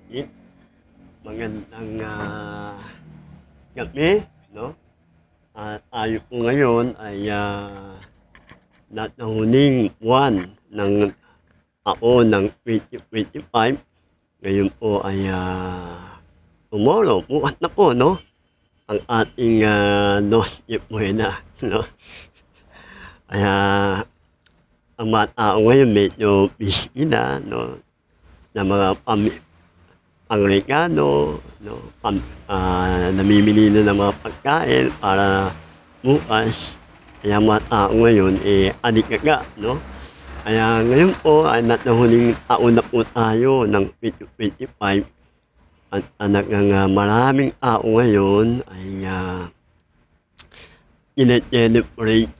Yun, magandang gabi, no? At tayo po ngayon ay nahuling buwan ng taon ng 2025. Ngayon po ay tomorrow, bukas na po, no? Ang ating Noche Buena, no? Kaya ang mga tao ngayon medyo busy na, no? Na mga pangregalo, no? Namimili na ng mga pagkain para bukas. Kaya mga tao ngayon, aligaga, no? Kaya ngayon po ay nahuling taon na po tayo ng 2025 at talagang maraming tao ngayon ay ine-celebrate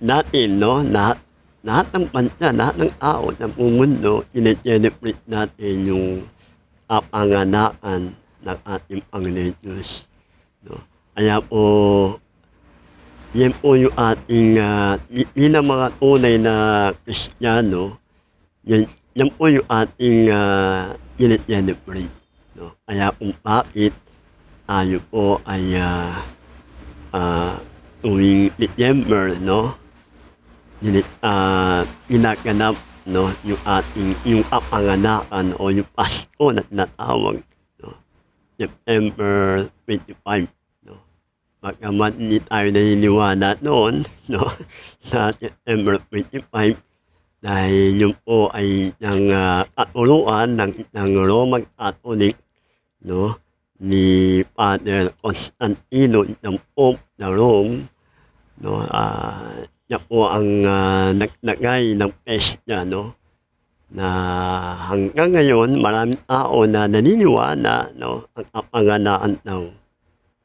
natin, no? Lahat ng bansa, lahat ng tao sa buong mundo, ine-celebrate natin yung kapanganakan ng ating Panginoon Diyos, no? Kaya po, yan po yung ating bilang mga tunay na Kristiyano, yan po yung ating ine-celebrate, no? Kaya kung bakit tayo po ay tuwing December, no? Ginaganap, no, yung kapanganakan o yung Pasko na tinatawag, no? September 25, no? Bagamat hindi tayo naniniwala noon, no, sa September 25 dahil yun po ay ng katuluan ng Roman Catholic, no, ni Father Constantino ng Pope na Rome, no. Siya po ang naglagay ng pesta, no, na hanggang ngayon maraming tao na naniniwala, no, ang kapanganakan daw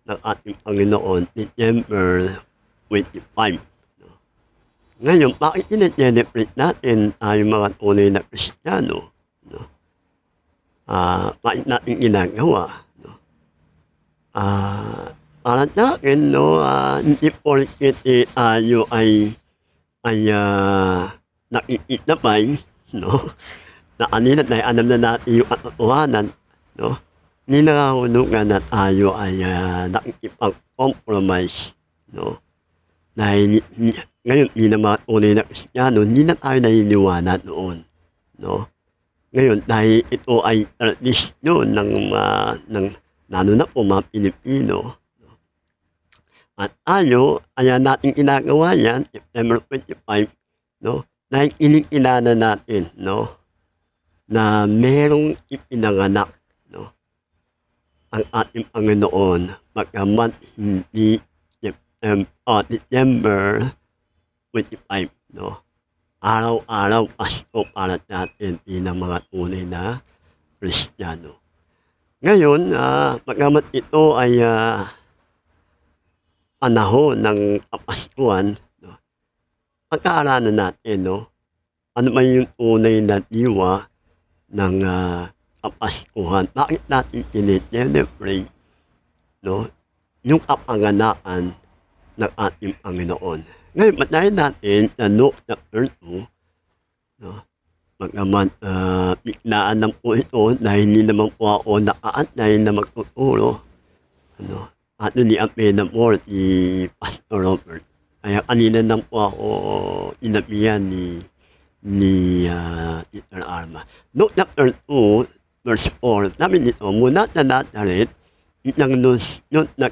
ng ating Panginoon December 25, no. Ngayon, bakit ine-celebrate natin tayong mga tunay na Kristiyano, no? Bakit natin ginagawa, no? Para sa'kin, no, hindi porket tayo ay nakikisabay, no, na kanina dahil alam na natin yung katotohanan, no, hindi nangangahulugan na tayo ay nakikipag-compromise, no. Dahil ngayon bilang mga tunay na Kristiyano, hindi na tayo naniniwala noon, no. Ngayon dahil ito ay tradisyon ng lalo na po mga Pilipino, at tayo, kaya natin ginagawa yan, September 25, no, dahil kinikilala natin, no, na merong ipinanganak, no, ang ating Panginoon, bagamat hindi December 25, no. Araw-araw Pasko para sa atin bilang mga tunay na Kristiyano. Ngayon, bagamat ito ay panahon ng Kapaskuhan, no, pag-aaralan natin, no, ano ba yung tunay na diwa ng Kapaskuhan. Bakit natin sine-celebrate, no, yung kapanganakan ng ating Panginoon. Ngayon, basahin natin sa Luke chapter 2, no, bagamat biglaan lang po ito dahil hindi naman po ako nakaantay na magtuturo, ano, at ni-apply po si Pastor Robert. Kaya kanina lang po ako inabihan ni Teacher Arma. Luke chapter 2, verse 4, sabi nito, mula sa Nazareth, nung na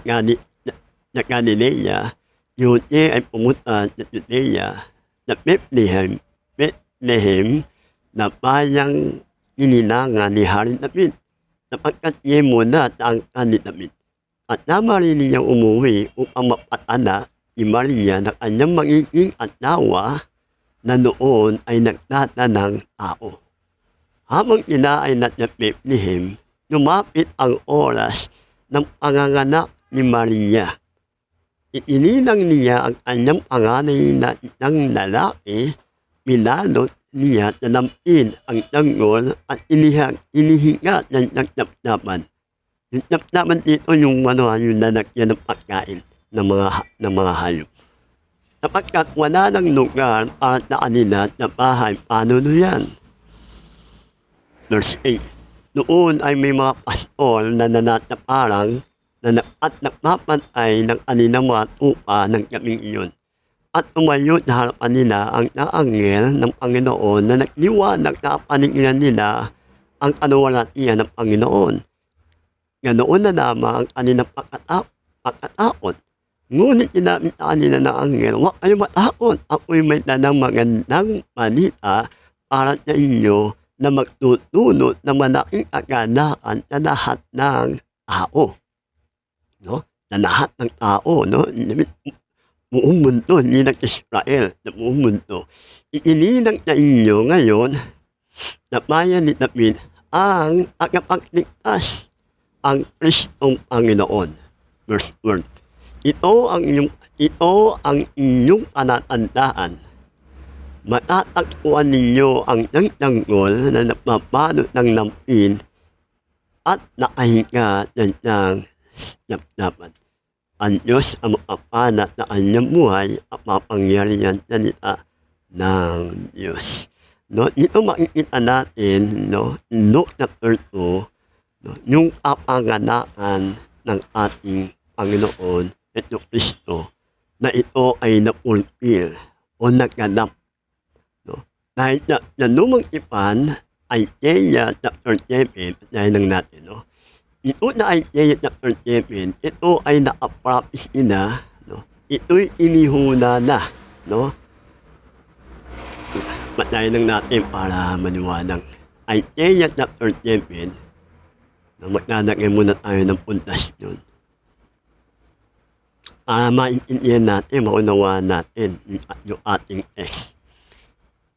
Galilea, Jose ay pumunta sa Judea, sa Bethlehem, na bayang inilangan ni Haring David, sapagkat iye muna sa angkan ni David. At na marinig niyang umuwi upang mapatala ni Maria na kanyang magiging asawa na noon ay nagtatanang tao. Habang sila ay nasa Bethlehem, lumapit ang oras ng panganganak ni Maria. Inilang niya ang kanyang panganay na isang lalaki, pinalot niya sa lampin ang tanggol at inihinga ng nagtaptapan. Yung naptaman dito yung yung lalagyan ng pagkain ng mga hayop. Sapagkat wala ng lugar para sa kanila sa bahay, paano yan? Verse 8, noon ay may mga pastol na nanataparang at nagpapantay ng aninawa at upa ng gabing iyon. At tumayo sa harapan nila ang naanghel ng Panginoon na nagliwanag na paningnan nila ang kaluwalhatian ng Panginoon. Ganoon na lamang ang kanilang pagkatakot. Ngunit sinabi sa kanila ng anghel, "Huwag kayong matakot, ako'y may dalang magandang balita para sa inyo na magdudulot ng malaking kagalakan sa lahat ng tao." No? Sa lahat ng tao, no? Buong mundo, hindi lang Israel, sa buong mundo. Iinilang sa inyo ngayon na bayan ni David ang tagapagligtas, ang Kristong Panginoon. Verse 1. Ito ang inyong palatandaan. Matatagpuan ninyo ang tanggol na napabalot ng lampin at nakahiga sa siyang dapat. Ang Diyos ang mapapalat na kanyang buhay at mapangyarihan salita ng Diyos. No, dito makikita natin, no, Luke chapter 2, no, yung kapanganakan ng ating Panginoon Hesus Kristo na ito ay napulpil o naganap. No? Dahil sa lumang tipan, Isaiah chapter 7, dahil lang natin, no? Ito na Isaiah chapter 7, ito ay nakaprapis na, no? Ito'y inihuna na, no? Patayin lang natin para maniwanag. Isaiah chapter 7, no? Maglalagay muna tayo ng pundasyon. Para maintindihan natin, maunawaan natin yung ating text.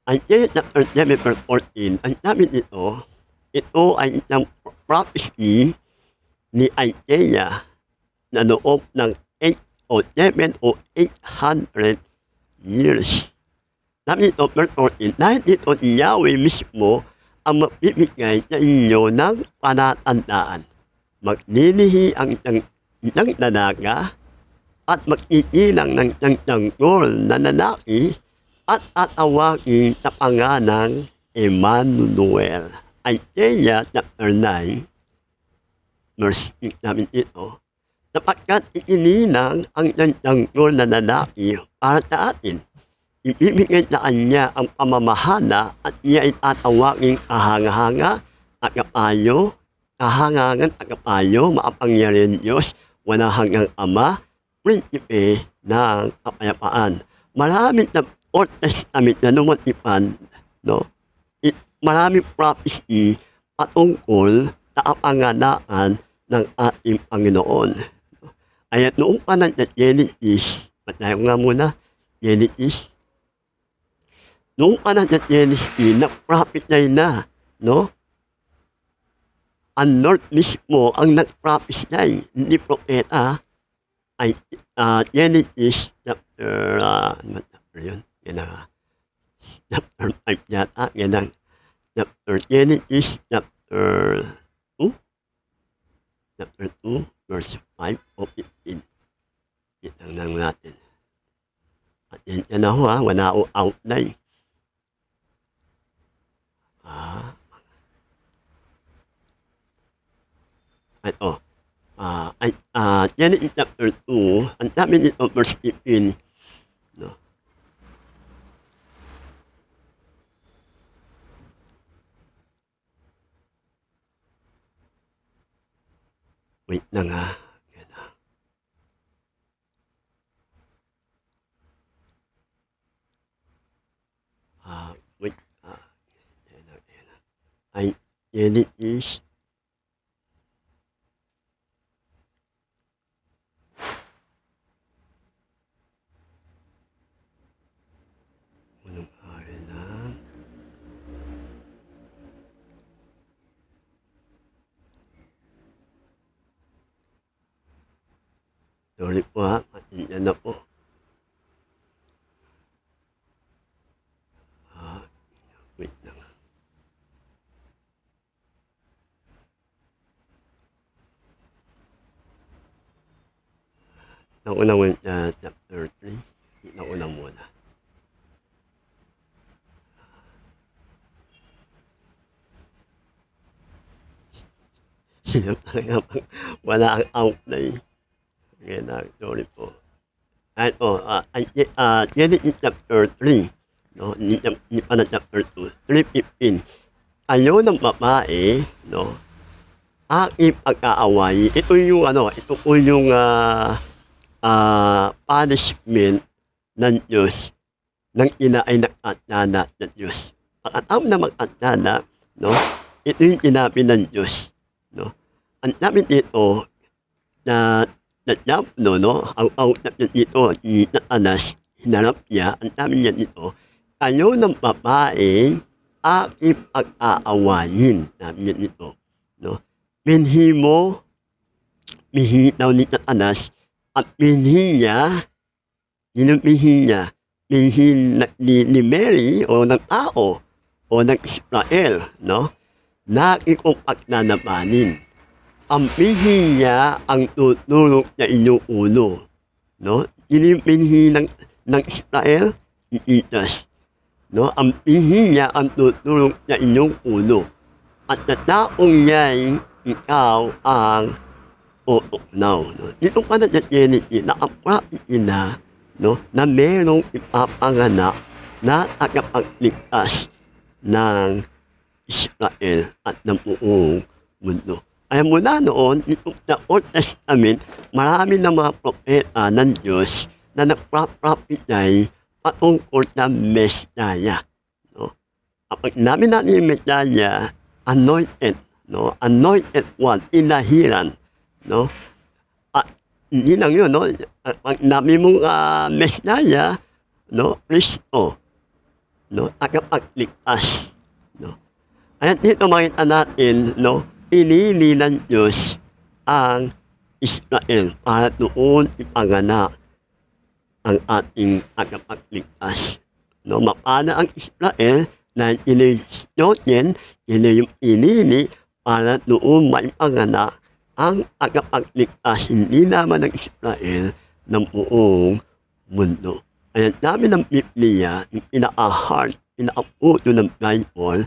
Isaiah chapter 7 verse 14, ang sabi nito, ito ay isang prophecy ni Isaiah na loob ng 8 o 7 o 800 years. Sabi nito, verse 14, dahil dito Yahweh mismo ang magbibigay sa inyo ng palatandaan. Maglilihi ang isang dalaga at magtitilang ng isang tanggol na lalaki at tatawagin sa pangalang Emmanuel. Isaiah chapter 9, verse 6 namin ito, sapagkat ikininang ang tanggol na lalaki para sa atin. Ibibigay sa kanya ang pamamahala at niya ay tatawagin kahanga-hanga, tagapayo, kahangangan, tagapayo, makapangyarihan Diyos, wala hanggang Ama, prinsipe ng kapayapaan. Maraming na Old Testament na lumatipan, no? Maraming prophecy patungkol sa kapanganakan ng ating Panginoon. Kaya noong panahon sa Genesis, patayo nga muna, Genesis. Noong panahon sa Genesis, nag-prophesy na, no? Ang Lord mismo ang nag-prophesy, hindi propeta. Ay, Genesis chapter, ano chapter yun? Yan na, chapter 5 yata, yan ang chapter Genesis chapter 2, chapter 2, verse 5 o 15. Yan lang natin. At yan na ho ha, wala o outline. Ito. Genesis chapter 2, ang sabi nito, verse 15, no? Wait lang ha. Yan na. Wait. Yan na. Ay, Genesis. Unang araw lang. Sorry po ha, patinyan na po. Wait lang. Nauna mo chapter 3. Nauna muna. Hirap talaga 'pag wala kang outlay. Kaya na sorry po. At Genesis chapter 3, 'no, hindi pa na chapter 2, 3:15. Ayaw ng babae, 'no, aking pag-aawayin. Ito yung ano, ito po yung, punishment ng Diyos ng ina ay nag-atyana ng Diyos. Pagkatapos na mag-atyana, 'no, ito yung sinabi ng Diyos, 'no. Ang sabi dito na Diablo, 'no, ang kausap niya dito si Satanas, hinarap niya, ang sabi niya dito, "Kayo ng babaeng aking pag-aawayin," sabi niya dito, 'no. Binhi mo, binhi daw ni Satanas at binhi niya, sinong binhi niya? Binhi ni Mary o ng tao o ng Israel, 'no, na kong pagnanamanin. Ang binhi niya ang tutulog sa inyong ulo, 'no. Sino yung binhi ng Israel? Si Jesus, 'no. Ang binhi niya ang tutulog sa inyong ulo at sa taong ya'y ikaw ang tutuklaw, 'no. Dito pa na sa Genesis naka-prophecy na, 'no, na merong ipapanganak na tagapagligtas ng Israel at ng buong mundo. Kaya mula noon, itong sa Old Testament, marami ng mga propeta ng Diyos na nagpa-prophesy patungkol sa Messiah, 'no. Kapag sinabi natin yung Messiah, anointed, 'no, anointed one, pinahiran, 'no. At hindi lang yun, 'no, pag sinabi mong, Messiah, 'no, Kristo, 'no, tagapagligtas, 'no. Kaya dito makita natin, 'no, pinili ng Diyos ang Israel para doon ipanganak ang ating tagapagligtas, 'no. Mapana ang Israel dahil sino yung pinili para doon maipanganak ang tagapagligtas, hindi naman ng Israel, ng buong mundo. Kaya sabi ng Biblia, yung pinaka-heart, pinaka-puso ng Bible,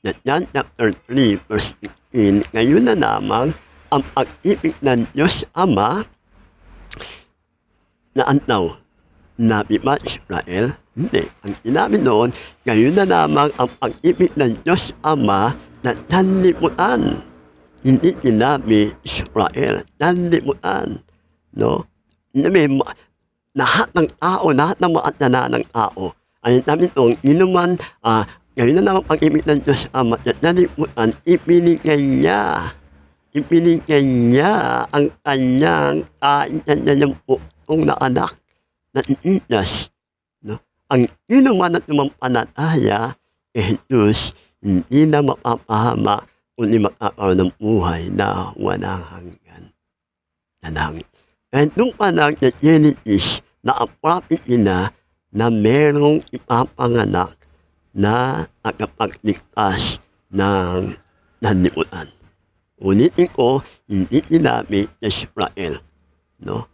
na John chapter 3 verse 15, ngayon na lamang ang pag-ibig ng Diyos Ama na antaw, sinabi ba Israel? Hindi. Ang sinabi noon, ngayon na lamang ang pag-ibig ng Diyos Ama na sanlibutan. Hindi sinabi Israel, sanlibutan, 'no. Lahat ng tao, lahat ng mga kasalanan ng tao. Ang sabi nito, inuman, ngayon na naman pag-ibig ng Diyos Ama na sanlibutan, ibinigay niya ang kanyang kaisa-isang buong na anak na si Jesus, 'no. Ang inuman at sumampalataya kay Jesus, hindi na mapapahamak kundi magkakaroon ng buhay na walang hanggan sa langit. Kaya nung panahon sa Genesis, naka-prophecy na merong ipapanganak na tagapagligtas ng sanlibutan. Ulitin ko, hindi sinabi sa Israel, 'no.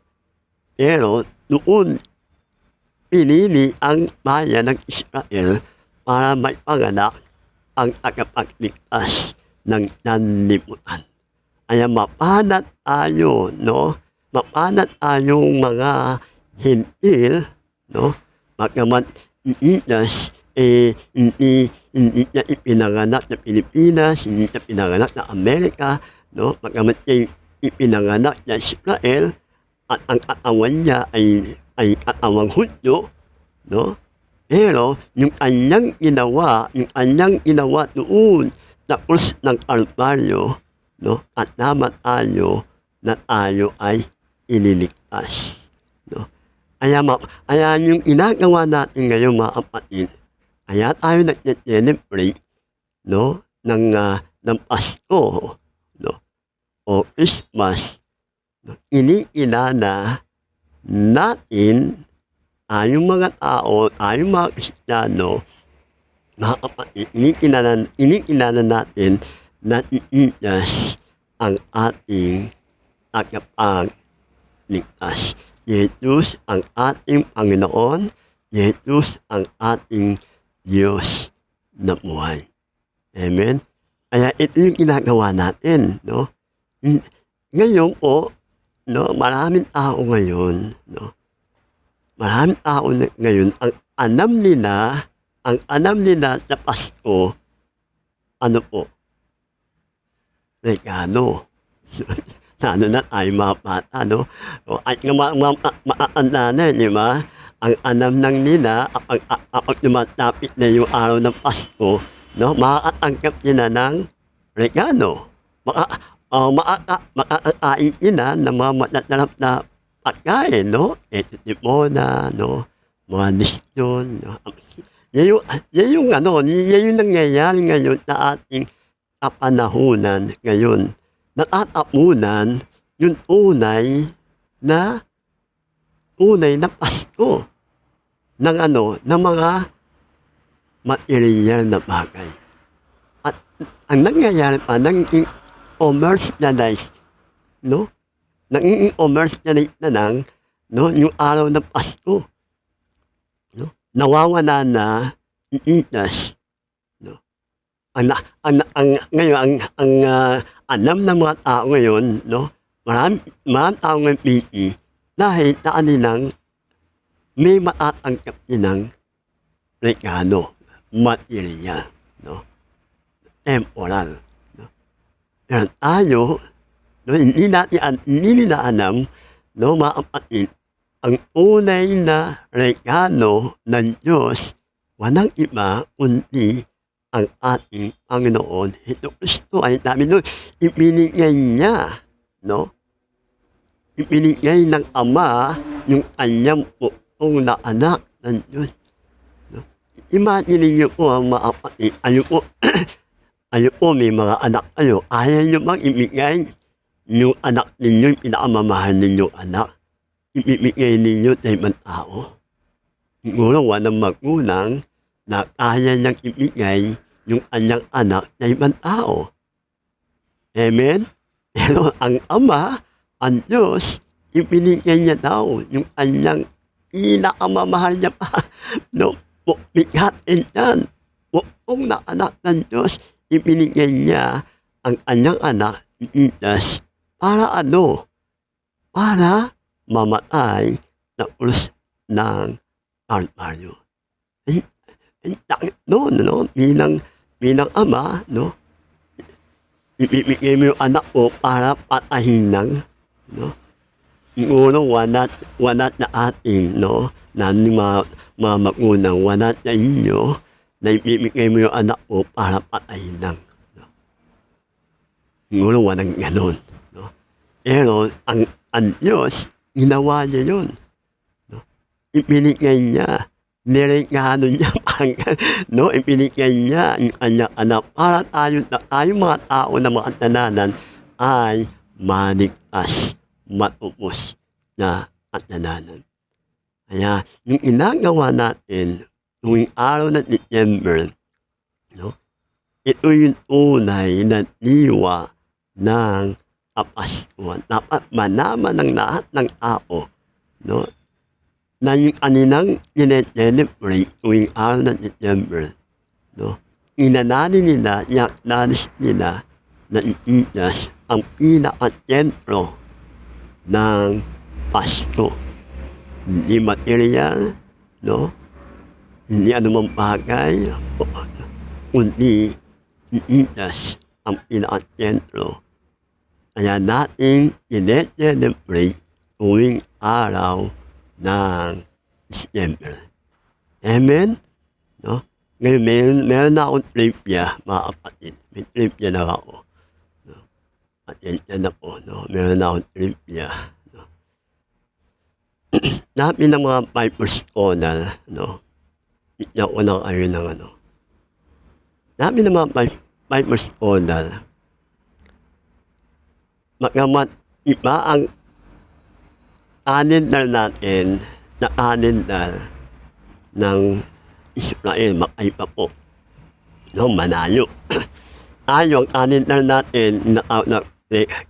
Pero noon, pinili ang bayan ng Israel para maipanganak ang tagapagligtas ng sanlibutan. Kaya mapalad tayo, 'no, mapalad tayong mga Hintil, 'no, bagamat Jesus, hindi siya ipinanganak sa Pilipinas, hindi siya pinanganak sa Amerika, 'no, bagamat siya'y ipinanganak sa Israel at ang katawan niya ay katawang Hudyo, 'no. Pero yung kanyang ginawa doon sa krus ng Kalbaryo, 'no, kasama tayo na tayo ay ililigtas, 'no. Kaya yung ginagawa natin ngayon mga kapatid, kaya tayo nagse-celebrate, 'no, ng Pasko, 'no, o Christmas, 'no. Kinikilala natin, tayong mga tao, tayong mga Kristiyano, mga kapatid, kinikilala natin na si Jesus ang ating tagapagligtas. Jesus ang ating Panginoon, Jesus ang ating Diyos na buhay. Amen? Kaya ito yung ginagawa natin, 'no? Hmm, ngayon po, 'no, maraming tao ngayon, 'no, maraming tao na ngayon ang alam nila sa Pasko, ano po, regalo. Lalo na tayong mga bata, 'no, o kahit nga matatanda na, 'di ba? Ang alam lang nila kapag lumalapit na yung araw ng Pasko, 'no, makakatanggap sila ng regalo. Maka makakakain sila ng mga masasarap na pagkain, 'no, leche de bola, 'no, mga lechon, 'no. Yan yung ano, yan yung nangyayari ngayon sa ating kapanahunan ngayon. Natatapunan yung tunay na Pasko ng ano, ng mga materyal na bagay. At ang nangyayari pa, nagiging commercialized, 'no, nagiging commercialized na lang, 'no, yung araw ng Pasko, 'no. Nawawala na yung interest, 'no. Ang alam ng mga tao ngayon, 'no, maraming tao ngayon pili dahil sa kanilang may matatanggap silang regalo, materyal, 'no, temporal, 'no. Pero tayo, 'no, hindi nila alam, 'no, mga kapatid, ang tunay na regalo ng Diyos walang iba kundi ang ating Panginoon Jesucristo. Ay sabi dun, ibinigay niya, 'no, ibinigay ng Ama yung kanyang buong na anak ng Diyos, 'no. Imaginin niyo po, mga kapatid, kayo po may mga anak kayo, ayaw niyo bang ibigay yung anak ninyo, yung pinakamamahal ninyong anak, ibibigay ninyo sa ibang tao? Siguro walang magulang na kaya niyang ibigay yung kanyang anak sa ibang tao. Amen? Pero ang Ama, ang Diyos, ibinigay niya daw yung kanyang pinakamamahal niya pa, 'no, bigatin yan, buong na anak ng Diyos, ibinigay niya ang kanyang anak, si Jesus, para ano? Para mamatay sa krus ng Kalbaryo. Ang sakit nun, 'no, bilang ama, 'no, ibibigay mo yung anak mo para patayin lang, 'no. Siguro wala sa atin, 'no, naming mga magulang, wala sa inyo na ibibigay mo yung anak mo para patayin lang, 'no. Siguro walang gano'n, 'no. Pero ang Diyos, ginawa niya yun, 'no. Ibinigay niya, niregalo niya no, ibinigay niya ang kanyang anak para tayong mga tao na makasalanan ay maligtas, matubos na kasalanan. Kaya yung ginagawa natin tuwing araw ng December, 'no, ito yung tunay na diwa ng Kapaskuhan. Dapat malaman ng lahat ng tao, 'no, na yung kanilang sine-celebrate tuwing araw ng December, 'no, inalala nila, i-acknowledge nila na si Jesus ang pinakasentro ng Pasko. Hindi materyal, 'no, hindi anumang bagay, kundi si Jesus ang pinakasentro. Kaya natin sine-celebrate tuwing araw ng December. Amen? 'No? Ngayon meron na akong trivia, mga kapatid. May trivia na ako, 'no. Pasensya na po, 'no, meron na akong trivia, 'no. Sabi ng mga Bible scholar, 'no, bigyan ko lang kayo ng ano. Sabi ng mga Bible scholar, bagamat iba ang calendar natin sa calendar ng Israel, magkaiba po, 'no, malayo. Tayo ang calendar natin tinatawag na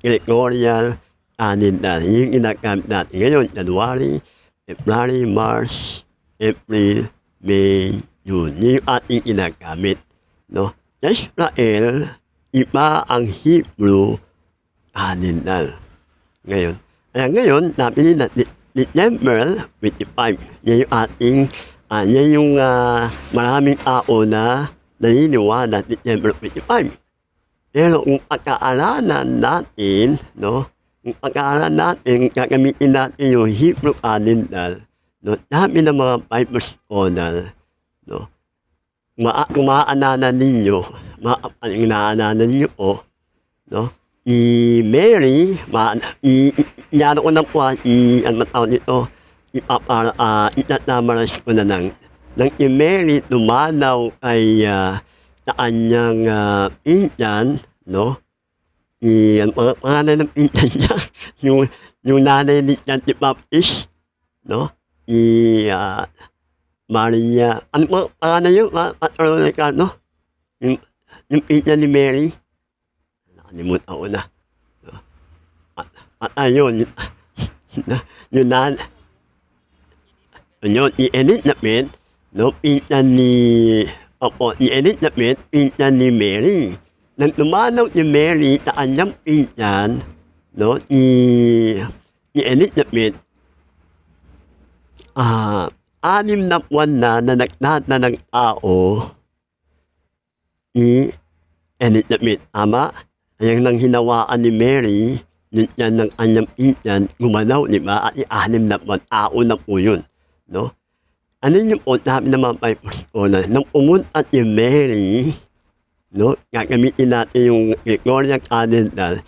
Gregorian calendar, yung ginagamit natin ngayon, January, February, March, April, May, June. Yun yung ating ginagamit, 'no. Sa Israel, iba ang Hebrew kalendaryo. Ngayon, kaya ngayon, napili na December 25. Yan yung ating, yan yung maraming tao na naniniwala December 25. Pero kung pag-aaralan natin, no, kung pag-aaralan natin, gagamitin natin yung Hebrew calendar, no, dami ng mga Bible scholar, no, kung maaalala ninyo, inaaalala ninyo po, no, ni Mary, inano ko na po, ano ba tawag nito, itatamaras ko na nang si Mary dumalaw kay sa kanyang pinsan, no? Ang pangalan ng pinsan niya, yung nanay ni John the Baptist, no? Maria, ano po pangalan yun, Pastor Ricardo? Yung pinsan ni Mary? Nakalimutan ko na. At ayun, yun ni Elizabeth, no, pinsan ni Elizabeth, pinsan ni Mary. Nang dumalaw si Mary sa kanyang pinsan, no, ni Elizabeth, 6 na buwan na nagdada ng tao ni Elizabeth, tama? Kaya nang hinawaan ni Mary, yan ng kanyang pinsan, gumalaw, di ba? At 6 na buwan, tao na po yun, no? Ano yung po, sabi ng mga Bible scholar, nung pumunta si Mary, no, gagamitin natin yung Gregorian calendar,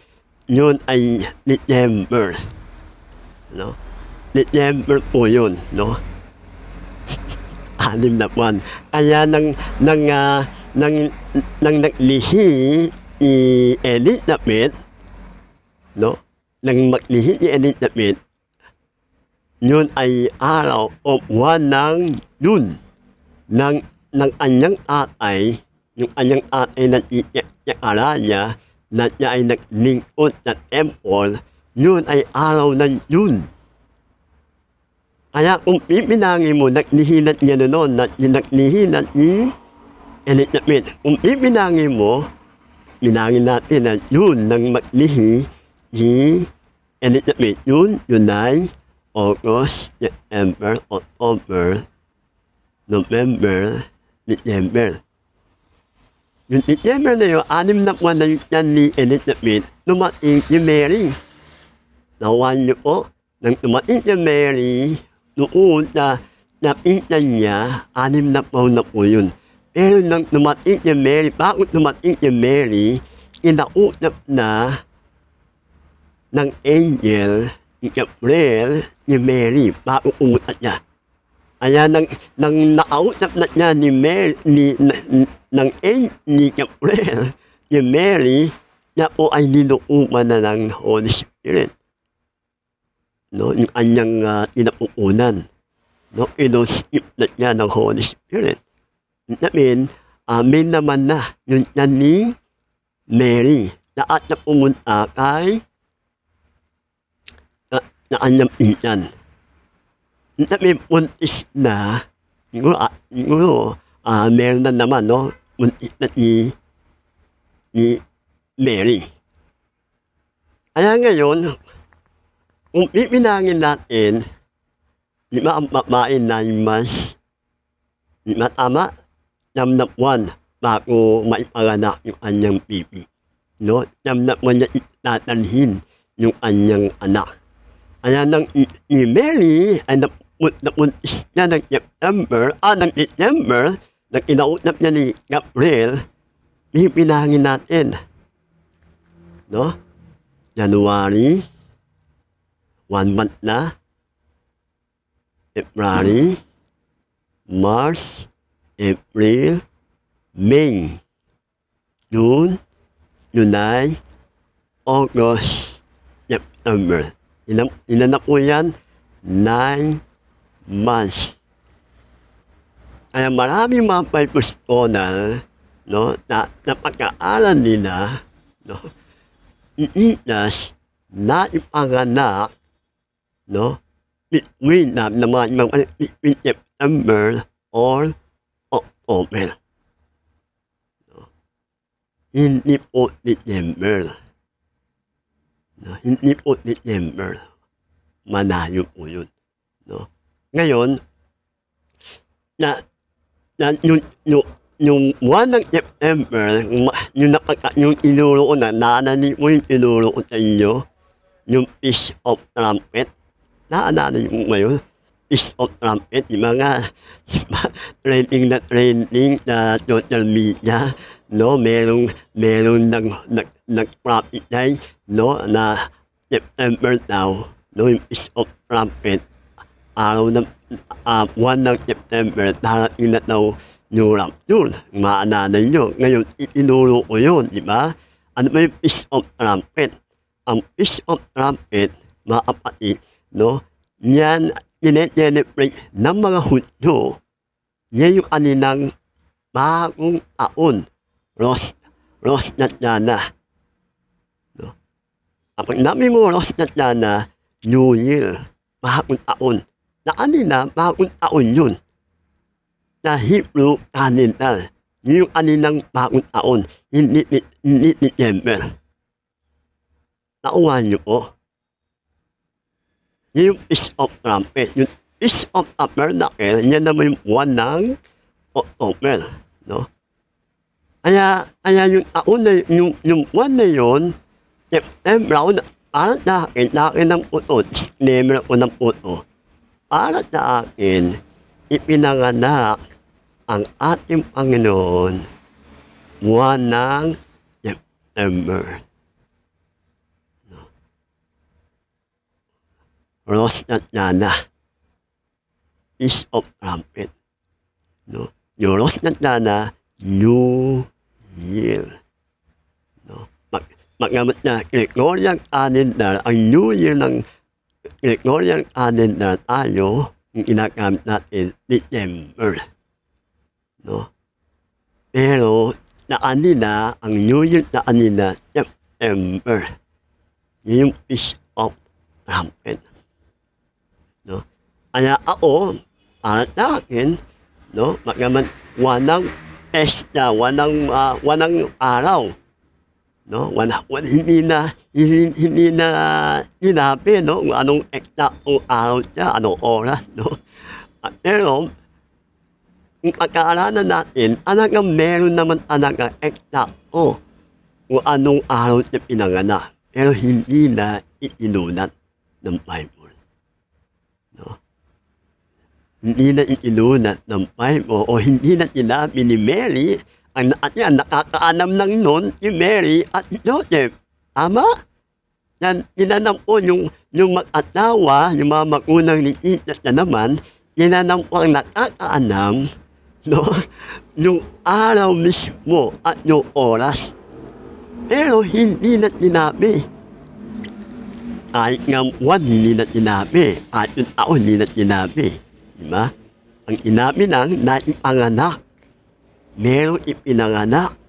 yun ay December, no? December po yun, no? 6 na buwan. Kaya nang naglihi ni Elizabeth, no? Nang maglihi ni Elizabeth, yun ay araw o buwan ng June ng kanyang tatay, yung kanyang tatay na Zechariah, na niya ay naglingkod sa temple, yun ay araw ng June. Kaya kung pipinangin mo, naglihinat niya noon, naglihinat ni Elizabeth. Kung pipinangin mo, pinangin natin na June nang maglihi ni Elizabeth. June, July, August, September, October, November, December. Yung December na yun, 6 na buwan na yan ni Elizabeth, dumating si Mary. Nawan niyo po, nang dumating si Mary, noon na pinsan niya, 6 na buwan na po yun. Pero nang dumating si Mary, bago dumating si Mary, inausap na ng angel, ni Gabriel, ni Mary, bago pumunta niya. Kaya nang nakausap na niya ni Mary, ni Gabriel, ni Mary, niya po ay ninuuman na ng Holy Spirit. No, yung kanyang inapupunan. No, inuskip na niya ng Holy Spirit. Sabihin, amen naman na yun yan ni Mary. Lahat na pumunta kay na kanyang pinsan. Sabihin, buntis na, siguro, meron na naman, no? Buntis na ni Mary. Kaya ngayon, kung pipinangin natin, di ba ang babae 9 months? Di ba tama? 9 na buwan bago maipanganak yung kanyang baby. No? 9 na buwan niya itatanhin yung kanyang anak. Kaya nang ni Mary ay napuntis niya ng December, nang inausap niya ni Gabriel, pipinangin natin. No? January, 1 month na. February, March, April, May, June, July, August, September. Ilan na po yan? 9 months. Kaya maraming mga Bible scholar, no, na pag-aaral nila, no, Jesus na ipanganak, no, between September or October. No? Hindi po December. hindi po December. Malayo po yun, no? Ngayon, na na yung buwan ng September, yung tinuro ko na, naalala mo yung tinuro ko sa inyo, yung Feast of Trumpet. Naalala niyo po ba yun? Feast of Trumpet, yung mga trending na social media, no? Merong nag-prophesy, no? Na September daw, no? Yung Feast of Trumpet, araw ng buwan ng September, darating na daw yung rapture. Maalala nyo. Ngayon, itinuro ko yun, di ba? Ano ba yung Feast of Trumpet? Ang Feast of Trumpet, mga kapatid, no? Yan, tinecelebrate ng mga Hudyo. Yan yung kanilang bagong taon. Rosh Hashanah. No? Kapag namin mo Rosh Hashanah, New Year, bagong taon. Na kanina, bagong taon yun. Na Hebrew calendar. Yun yung kanilang bagong taon. Hindi December. Nauwan niyo po. Yun yung Feast of Trumpet. Yung Feast of Tabernacle, yan naman yung buwan ng October. No? Kaya yung taon na, yung buwan na yun, September, para sa akin ng puto, September ko ng puto. Para sa akin, ipinanganak ang ating Panginoon buwan ng September. No? Rosh Hashanah, Feast of Trumpet. No? Yung Rosh Hashanah, New Year. No? Magamit na Gregorian calendar, ang New Year ng Gregorian calendar tayo, yung ginagamit natin, December. No? Pero, na kanina, ang New Year na kanina, September. Yun yung Feast of Trumpet. No? Kaya ako, para sa akin, no, magaman, wanang pesta, wanang araw. No, hindi na sinabi, no, kung anong eksaktong araw siya, anong oras, no. Pero, kung pagkaalanan natin, talagang meron naman talaga eksakto kung anong araw siya pinanganak. Pero hindi na itinunat ng Bible. No? Hindi na itinunat ng Bible o hindi na sinabi ni Mary. Ang nakakaalam lang nun, si Mary at Joseph. Tama? Yan, ginanam po yung mag-asawa, yung mga magunang ni Jesus na naman, ginanam po ang nakakaalam, no? Yung araw mismo at yung oras. Pero hindi na sinabi. Kahit nga buwan, hindi na sinabi. Kahit yung taon, hindi na sinabi. Diba? Ang sinabi lang, naipanganak. Meron ipinanganak.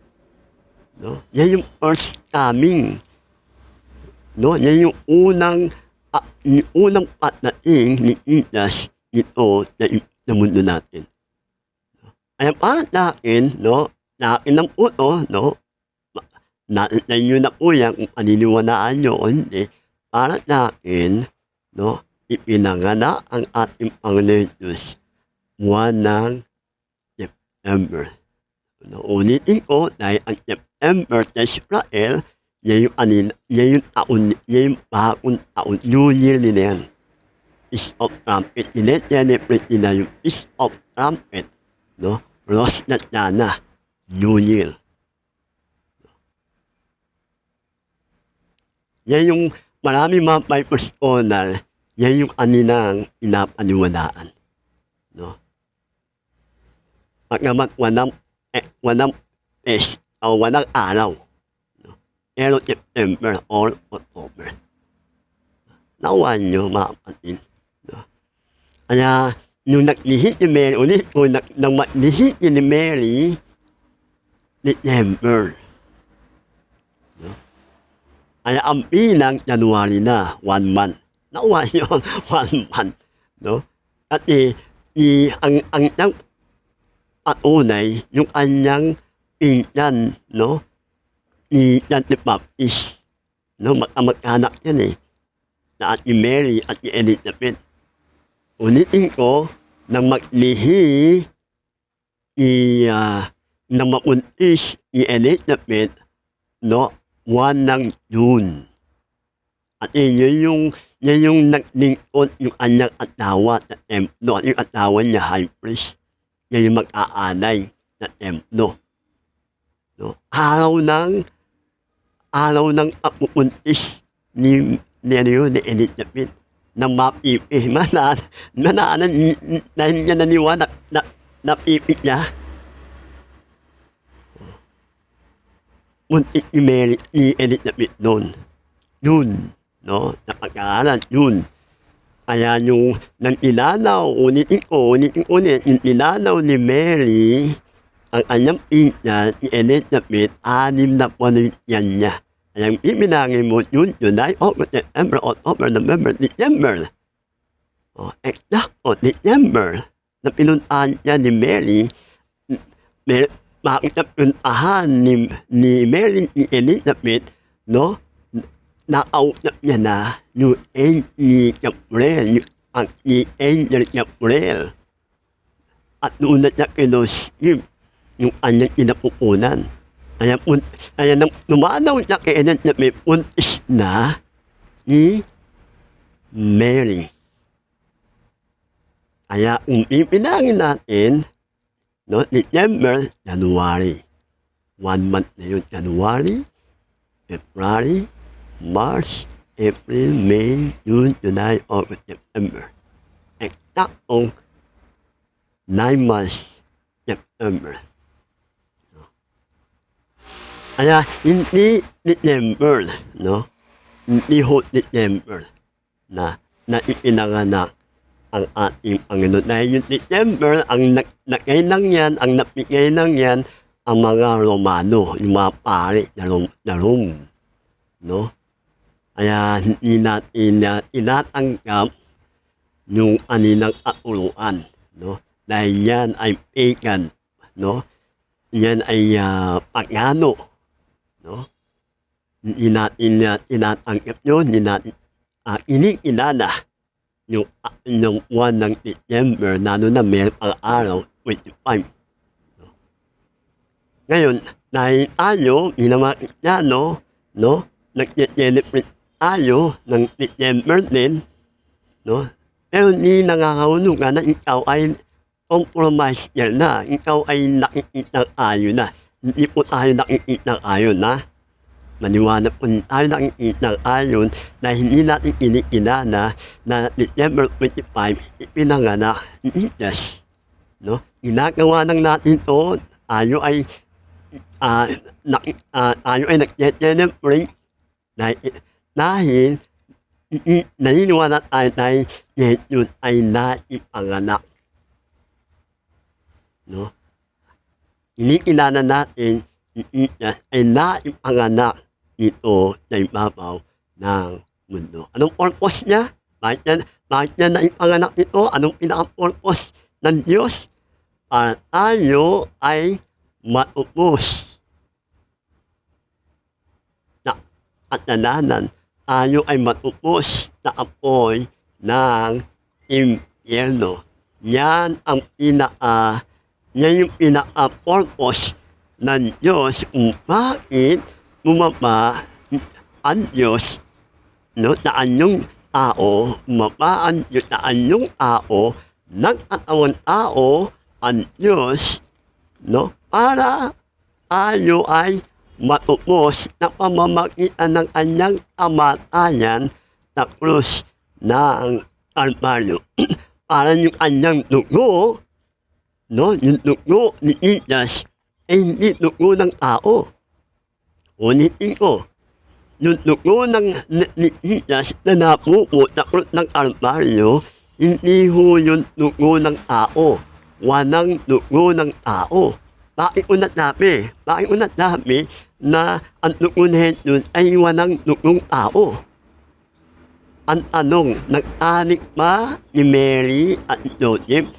No? Yan yung first coming. No? Yan yung unang patnating ni Jesus dito sa mundo natin. No? Kaya para sa akin, no? Sa akin ng puto, no? Nakita nyo na po yan kung paniniwalaan nyo o hindi. Para sa akin, no? Ipinanganak ang ating Panginoon Diyos buwan ng September. No, ulitin ko, dahil ang September sa Israel, yan yung taon, yan yung bagong taon, New Year nila yan. Feast of Trumpet, celebrate nila yung Feast of Trumpet, no? Rosh Hashanah, New Year. Yan yung marami mga Bible scholar, yan yung kanilang pinapaniwalaan. No? Pagkamat walang test o walang araw. No? Pero September or October. Nawan nyo mga kapatid. No? Kaya nung naglihit ni Mary, ulit ko, nang maglihit ni Mary, December. No? Kaya ang bilang January na, 1 month. Nawan yun, 1 month. No? At ang patunay, yung kanyang pinsan, no, ni John the Baptist, no, magkamag-anak yan eh, na at ni Mary at ni Elizabeth. Ulitin ko, nang maglihi nang mabuntis ni Elizabeth, no, 1 ng June. At yun yung naglingkod yung anyang asawa sa templo, yung asawa niya, high priest. Yan yung mag-aanay na templo. No? Araw ng pagpupuntis ni Elizabeth ng mapipi. Dahil niya naniwala na pipi niya. Muntik ni Elizabeth doon. Yun. No? Napag-aaral. Yun. Kaya yung nang inanaw, ulitin yung inanaw ni Mary, ang kanyang pinsan, ni Elizabeth, 6 na buwan yan niya. Kaya yung iminangin mo, June, July, August, September, October, November, December. Exacto, December, na pinuntahan niya ni Mary, bakit na pinuntahan ni Mary, ni Elizabeth, no? Nakausap niya na yung Angel Gabriel, ni Angel Gabriel. At doon na niya kinuskip yung kanyang inapupunan. Kaya nang lumanaw niya kay Elizabeth, puntis na ni Mary. Kaya kung ipinangin natin, no, December, January. 1 month na yun, January, February, March, April, May, June, July, August, September. Eksaktong 9 months, September. So, kaya hindi December, no? Hindi ho December na ipinanganak ang ating Panginoon. Dahil yung December, ang napigay lang yan, ang mga Romano, yung mga pari na Rome, no? Kaya hindi natin tinatanggap yung aninang katuluan, no? Dahil yan ay pagan, no? Yan ay pagano, no? Hindi natin tinatanggap yun, hindi natin inikilala yung 1 ng December, lalo na meron pang araw, 25. No? Ngayon, dahil tayo, minamakit niya, no? Nag-celebrate tayo ng December din, no? Pero hindi nangangahulugan na ikaw ay compromise na, ikaw ay nakikitang ayon na. Hindi po tayo nakikitang ayon na. Maniwala po tayo nakikitang ayon na hindi natin kinikilala na December 25 ipinanganak ni Jesus, no? Ginagawa lang natin to, tayo ay nag-celebrate dahil naniniwala tayo na Jesus ay naipanganak, no? Kinikilala natin Jesus ay naipanganak dito sa ibabaw ng mundo. Anong purpose niya? Bakit niya naipanganak ito? Anong pinaka-purpose ng Diyos? Para tayo ay matupos na kasalanan, tayo ay matupos sa apoy ng impyerno. Yan yung pinaka-purpose ng Diyos kung bakit bumaba ang Diyos, no, sa anyong tao, bumaba ang Diyos sa anyong tao, nagkatawang tao ang Diyos, no, para tayo ay matupos na pamamagitan ng kanyang kamatayan sa krus ng Kalbaryo. Para yung kanyang dugo, no, yung dugo ni Jesus ay hindi dugo ng tao. Ulitin ko, yung dugo ni Jesus na napupo sa krus ng Kalbaryo, hindi ho yung dugo ng tao. Walang dugo ng tao. Bakit ko nasabi? Na ang dugo ni Jesus ay walang dugong tao? Ang tanong, nag-anik ba ni Mary at Joseph?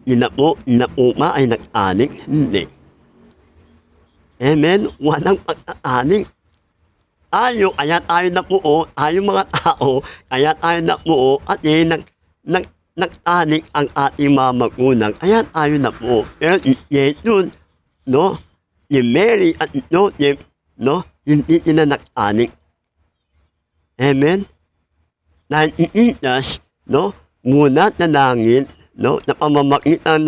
Sila po ba ay nag-anik? Hindi. Amen? Walang pag-anik. tayo, kaya tayo nabuo, tayong mga tao, kaya tayo nabuo at nagtanik ang ating mga magulang, kaya tayo nabuo. Pero si Jesus, no, ni Mary at ni Joseph, no, hindi sila nagtanik. Amen? Dahil si Jesus, no, muna sa langit, no, na pamamagitan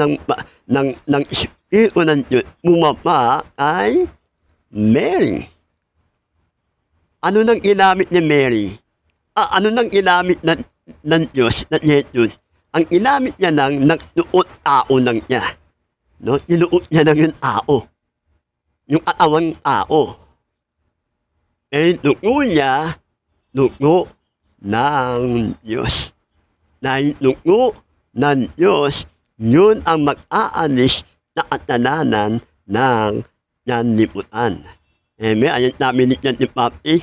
ng Espiritu ng Diyos, bumaba kay Mary. Ano nang ginamit ni Mary? Ano nang ginamit ng Diyos, na Jesus? Ang ginamit niya nagduot tao lang niya. No? Niluot niya ng yung tao. Yung katawang tao. Eh, dugo niya, dugo ng Diyos. Dahil dugo ng Diyos, yun ang mag-aalis na kasalanan ng sanlibutan. Amen. Ayan namin ni John the Baptist,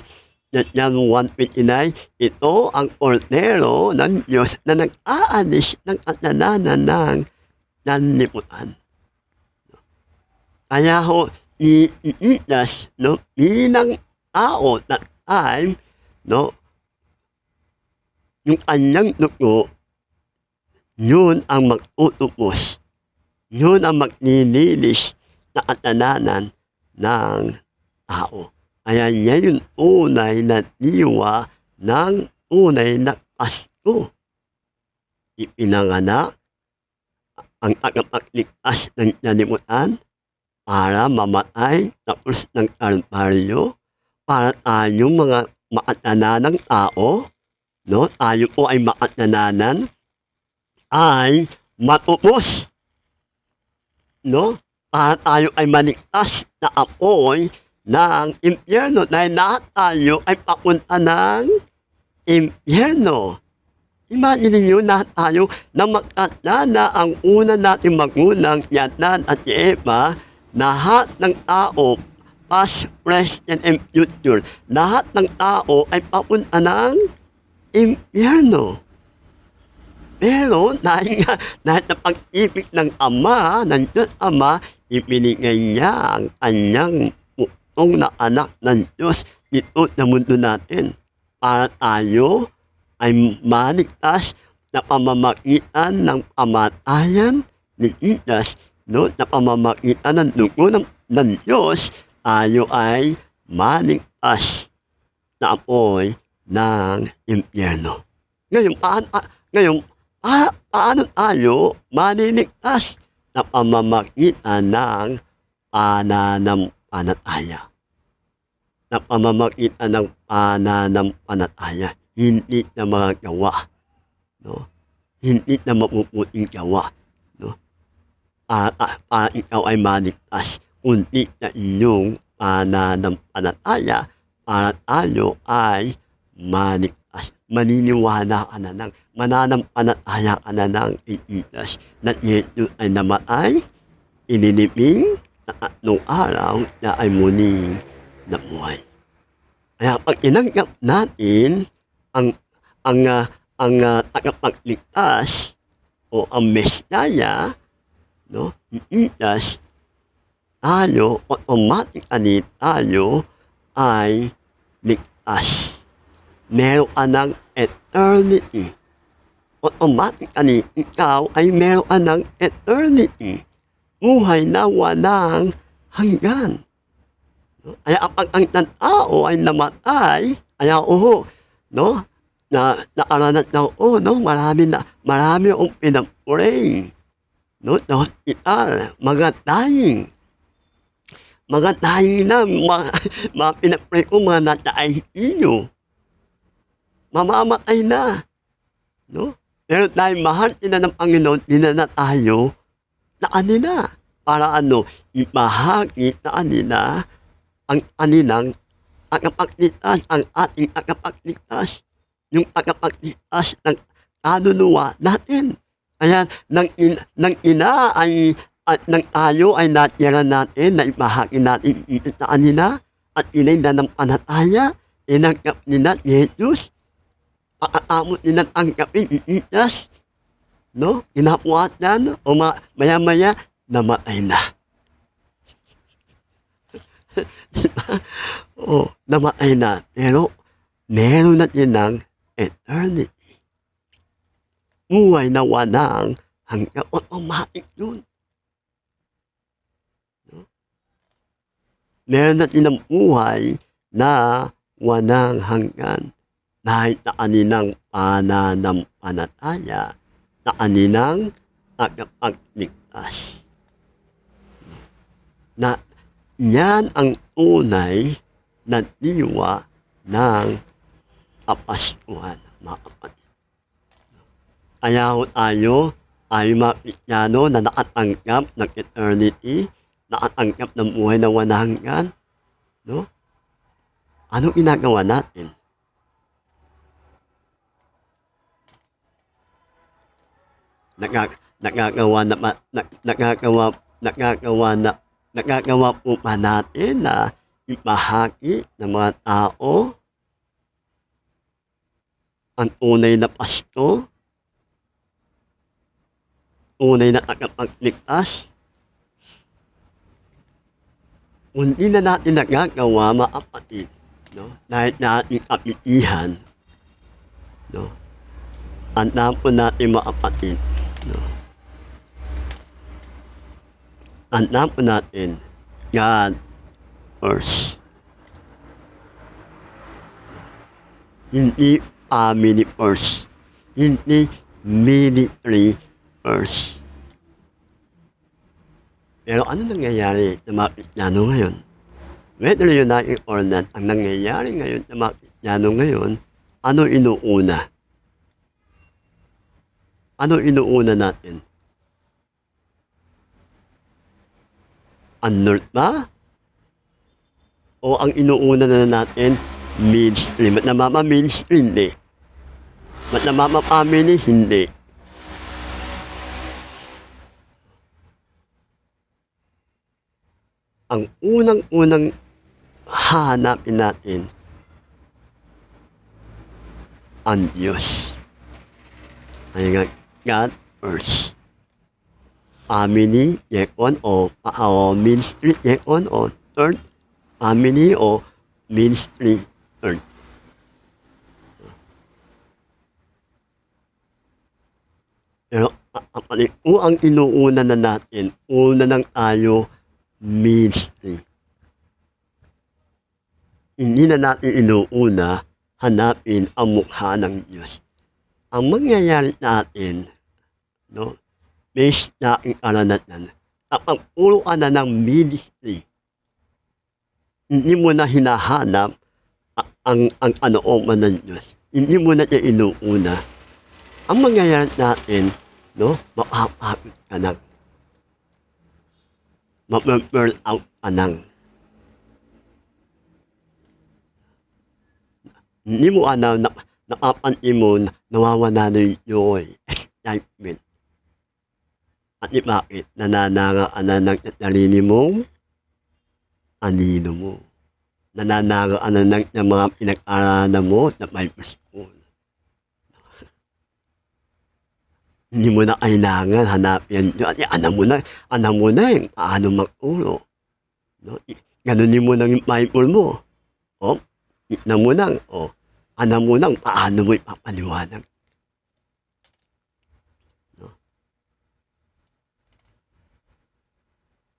John 1:29, ito ang kordero ng Diyos na nag-aalis ng kasalanan ng sanlibutan. Kaya ho, iitas, no, bilang tao that time, no, yung kanyang dugo, yun ang magtutubos. Yun ang magnilinis na kasalanan ng tao. Kaya niya yung tunay na diwa ng tunay na Pasko. Ipinanganak ang tagapagligtas ng sanlibutan para mamatay sa krus ng Kalbaryo para tayong mga makasananang tao, no? Tayo po ay makasananan, ay matubos, no? Para tayo ay maligtas na apoy ng impyerno dahil lahat tayo ay papunta ng impyerno. Imagine niyo lahat tayo na magkasala ang una nating magulang, si Adan at si Eva, lahat ng tao, past, present, and future, lahat ng tao ay papunta ng impyerno. Pero dahil sa pag-ibig ng Ama, ng Diyos Ama, ibinigay niya ang kanyang buktong na anak ng Diyos dito sa mundo natin para tayo ay maligtas na pamamagitan ng kamatayan ni Jesus, no? Sa pamamagitan ng dugo ng Diyos, tayo ay maligtas na apoy ng impyerno. Ngayon, paano tayo maliligtas na pamamagitan ng pananampalataya? Na pamamagitan ng pananampalataya, hindi na mga gawa, no? Hindi na mapuputing gawa, no? Para ikaw ay maligtas, kundi na inyong pananampalataya para tayo ay maligtas. Maniniwala ka na ng mananampalataya ka na ng Jesus na Jesus ay namatay, inilibing na 3 araw na ay muling nabuhay. Kaya pag inanggap natin ang tagapagligtas o ang Mesiyaya, no, Jesus, tayo automatically tayo ay ligtas. Meron ka ng eternity. Automatically, ikaw ay meron ka ng eternity. Buhay na walang hanggan. Kaya kapag ang tao ay namatay, kaya no, na nakaranas na no, marami akong pinag-pray, no, sa hospital, mga dying na, mga pinag-pray ko, mga nasa ICU, mamamatay na, no? Pero dahil mahal sila ng Panginoon, dinala tayo sa kanila, para ano, ibahagi sa kanila ang kanilang tagapagligtas, ang ating tagapagligtas, yung tagapagligtas ng kaluluwa natin. Kaya nang tayo ay natira natin, na ibahagi natin sa kanila, at inay na ng panataya, inanggap nila Jesus, pagkatapos nila tanggapin Jesus, no? Kinapuatan, o maya-maya, namatay na. Diba? Oo, namatay na, pero meron na din ng eternity. Buhay na walang hanggang automatic yun. No? Meron na din ng buhay na walang hanggan. Kahit na kaninang pananampalataya, na kaninang tagapagligtas. Na yan ang tunay na diwa ng Kapaskuhan, mga kapatid. Kaya ho tayo ay mga Kristiyano na nakatanggap ng eternity, nakatanggap ng buhay na walang hanggan. No? Anong ginagawa natin? Nagagawa po ba natin na ibahagi ng mga tao ang tunay na Pasko, tunay na tagapagligtas? Kung di na natin nagagawa, mga kapatid, no? Dahil na ating kapitihan, no? Tandaan po natin, mga kapatid, no? Tandaan po natin, God first. Hindi family first. Hindi military first. Pero ano nangyayari sa mga Kristiyano ngayon? Whether united or not, ang nangyayari ngayon sa mga Kristiyano ngayon, ano inuuna? Ano inuuna natin? Ang North ba? O ang inuuna na natin, mainstream? At namama-mainstream, hindi. At namama-family, hindi. Ang unang-unang hanapin natin, ang Diyos. Ay nga, God first. Family, second, o ministry, second, o third. Family, o ministry, third. Pero kung ang inuuna na natin, una nang tayo, ministry. Hindi na natin inuuna hanapin ang mukha ng Diyos. Ang mangyayari natin, no, based na aking karanasan, kapag puro ka na ng ministry, hindi mo na hinahanap ang kalooban ng Diyos. Hindi mo na siya inuuna. Ang mangyayari natin, no, mapapagod ka lang. Mape-burn out ka lang. Hindi mo napapansin mo, nawawala na yung joy, excitement. At bakit? Nanananga ka na ng sarili mong anino mo. Nanananga ka na ng mga pinag-aralan mo na may school. Hindi mo na kailangan hanapin yun. Alam mo na yung paano magturo. No? Ganunin mo na yung Bible mo. O, tignan mo lang. O, alam mo lang paano mo ipapaliwanag. No?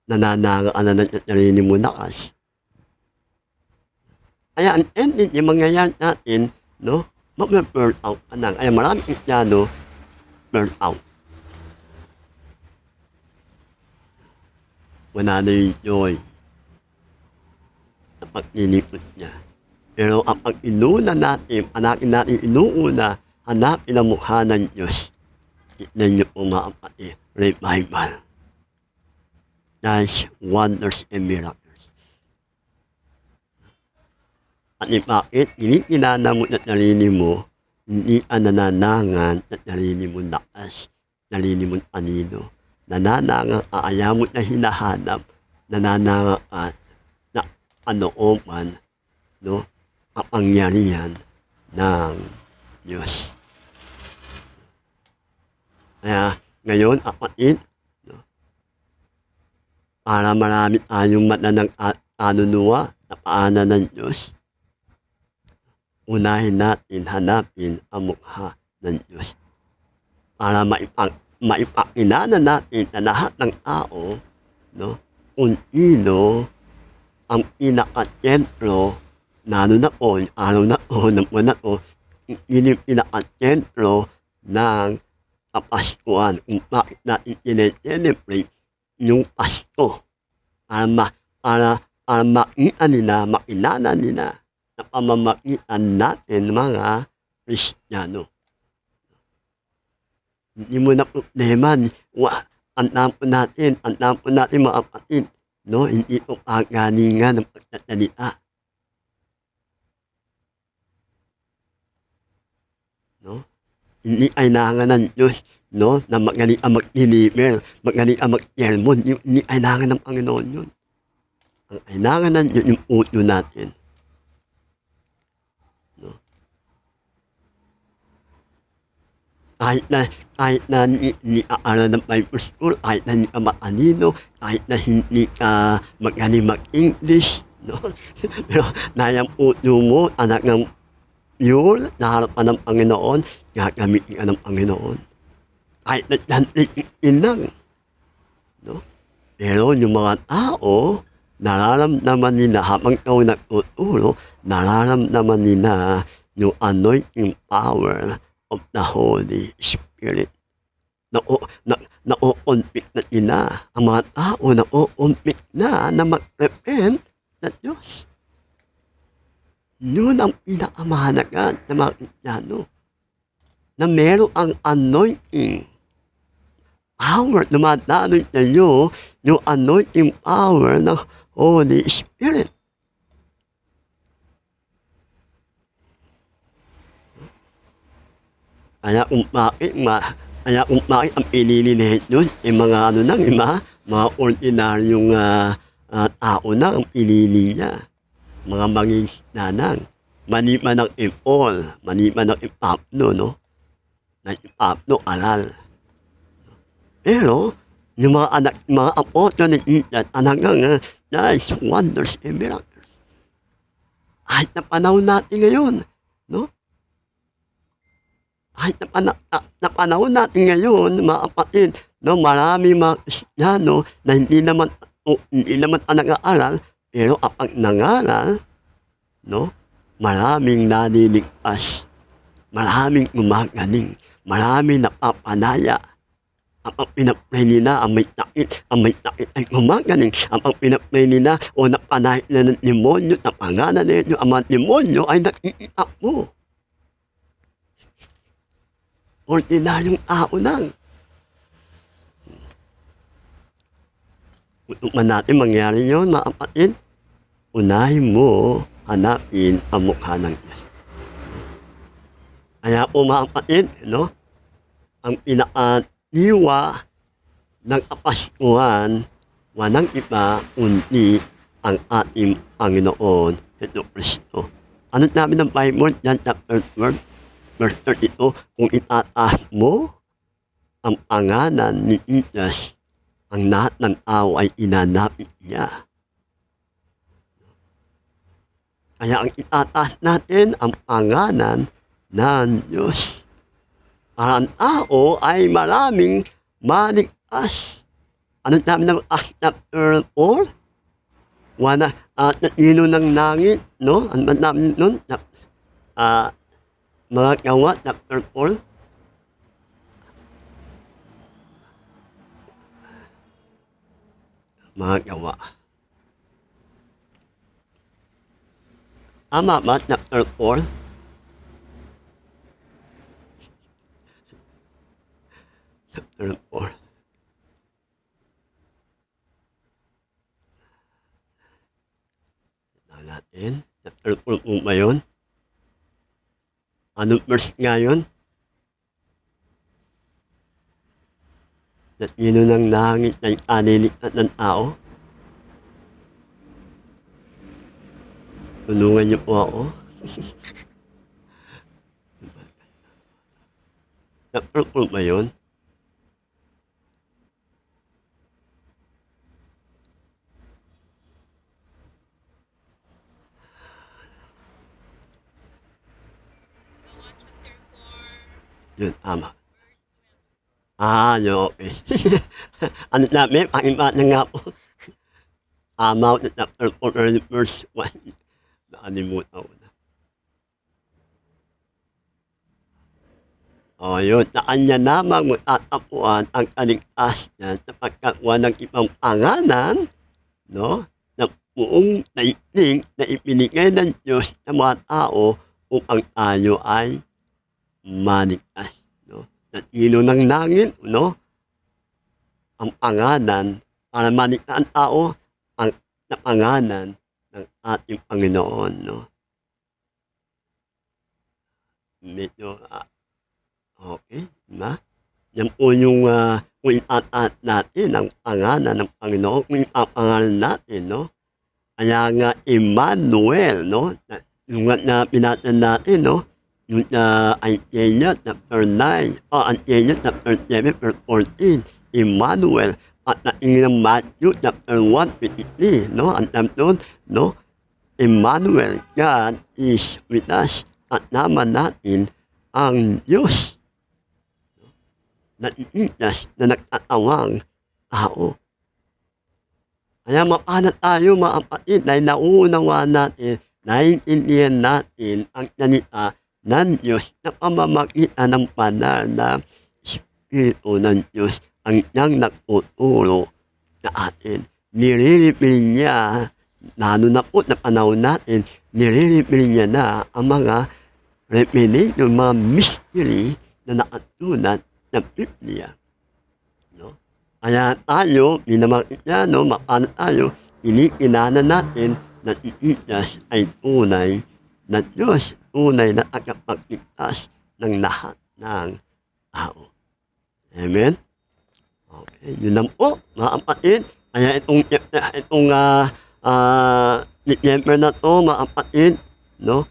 Nananaga ka na ng sarili mo lakas. Kaya ang ending, yung mangyayari natin, no, mag-burn out ka lang. Kaya maraming Kristiyano, burn out. Wala na yung joy sa pagnilikot niya. Pero kapag inuna natin, anakin natin inuuna, hanapin ang mukha ng Diyos. Tignan niyo po mga kapatid, revival. Nice wonders and miracles. At bakit? Kinikinana mo na sarili mo, hindi ka nananangan sa sarili mong lakas, sarili mong anino. Nanananga ka, kaya mo na hinahanap, nanananga ka na kalooban, no, kapangyarihan ng Diyos. Kaya ngayon, kapatid, no, para marami tayong matanang kanunuwa, na paanan ng Diyos, unahin natin hanapin ang mukha ng Diyos para maipakilala natin sa lahat ng tao, no, kung sino ang pinakasentro, lalo na po, yung araw na po, ng buwan na po, yun yung pinakasentro ng Kapaskuhan, kung bakit natin celebrate yung Pasko. Para makita nila, makilala nila sa pamamagitan natin mga Kristiyano. Hindi mo na problema, ang po natin mga kapatid, no? Hindi ito kagalingan ng pagtatalita. No? Hindi kailangan ng Diyos, no, na magaling ang mag-deliver, magaling ang mag-sermon. Hindi kailangan ng Panginoon yun. Ang kailangan ng Diyos yung puso natin. No? Kahit na hindi ka aral ng Bible School, kahit na hindi ka matalino, kahit na hindi ka magaling mag-English, no? Pero dahil ang puso mo talagang yun, sa harapan ng Panginoon, gagamitin ka ng Panginoon. Kahit na tantikin lang. No? Pero yung mga tao, nararamdaman nila habang ikaw nagtuturo, nararamdaman nila yung anointing power of the Holy Spirit. Na-o-conflict na nila. Ang mga tao na-o-conflict na mag-repent na Diyos. Yun ang pinakamahalaga sa mga Kristiyano. Na meron ang anointing power, dumadaloy sa inyo yung anointing power ng Holy Spirit. Kaya kung bakit ang pinili ni Jesus, mga mga ordinaryong tao na ang pinili niya. Mga mangingisda lang. Maliban ng Paul, maliban ng Pablo, no? Na Pablo, aral. Pero, yung mga apostol ni Jesus, talagang nice wonders and miracles. Kahit na panahon natin ngayon, no? Kahit na panahon natin ngayon, mga kapatid, no? Marami mga Kristiyano na hindi naman nag-aaral, pero kapag nangaral, no? Maraming naliligtas, maraming gumagaling, maraming napapanaya. Ang pinapray nila, ang may takit ay gumagaling. Ang pinapray nila o napanahit na ng demonyo, na pangalan nila, ang mga demonyo ay nakikitakbo. Ordinaryong tao lang. Kung man natin mangyari yun, mga kapatid, unahin mo hanapin ang mukha ng Diyos. Kaya po mga kapatid, no? Ang pinakadiwa ng Kapaskuhan, walang iba kundi ang ating Panginoon Jesucristo. Ano sabi ng Bible, John chapter 12, verse 32, kung itataas mo ang pangalan ni Jesus, ang lahat ng tao ay inanapit niya. Kaya ang itataas natin ang pangalan ng Diyos. Para ang tao ay maraming maligtas. Ano sabi ng Acts chapter 4? Tatino ng langit, no? Ano ba namin nun? Mga Gawa, chapter 4. Mga Gawa. Tama ba, chapter 4? Chapter 4. Natin, chapter 4 po ba yun? Anong verse nga yun? Tatino ng langit ay aliligtas ng tao. Tulungan niyo po ako. Chapter 4 ba yun? Yun, tama. Yun, okey. Ano namin, pakibata nga po. Tama sa chapter 4 verse 1. Nakalimutan ko na. Yun, sa kanya lamang matatagpuan ang kaligtasan sapagkat walang ibang pangalan, 'no, na buong daigdig na ibinigay ng Diyos sa mga tao upang tayo ay maligtas, 'no. Sa ilog ng langit, 'no, ang pangalan para maligtas ang tao ang sa pangalan ng ating Panginoon, 'no. Medyo, okey, 'di ba? Yan po yung, kung itataas natin ang pangalan ng Panginoon, kung ipapangalan natin, 'no. Kaya nga Emmanuel, 'no, yung nga na binasa natin, 'no, yung sa Isaiah chapter 9, Isaiah chapter 7 verse 14, Emmanuel. At sa ng Matthew chapter 1:23, 'no, ang sabi dun, 'no, Emmanuel, God is with us at naman natin ang Diyos na iligtas na nagtatawang tao. Kaya mapalad tayo mga kapatid dahil nauunawaan natin, naiintindihan natin ang salita ng Diyos sa pamamagitan ng banal na Espiritu ng Diyos ang siyang nagtuturo sa atin. Nire-reveal niya, lalo na po sa panahon natin, nire-reveal niya na ang mga revelation, mga mystery na nakasulat sa Biblia, 'no. Kaya tayo bilang mga Kristiyano, mapalad tayo, kinikilala natin na si Jesus ay tunay na Diyos, tunay na tagapagligtas ng lahat ng tao. Amen? Okay, yun lang po mga kapatid. Kaya December na 'to mga kapatid, 'no,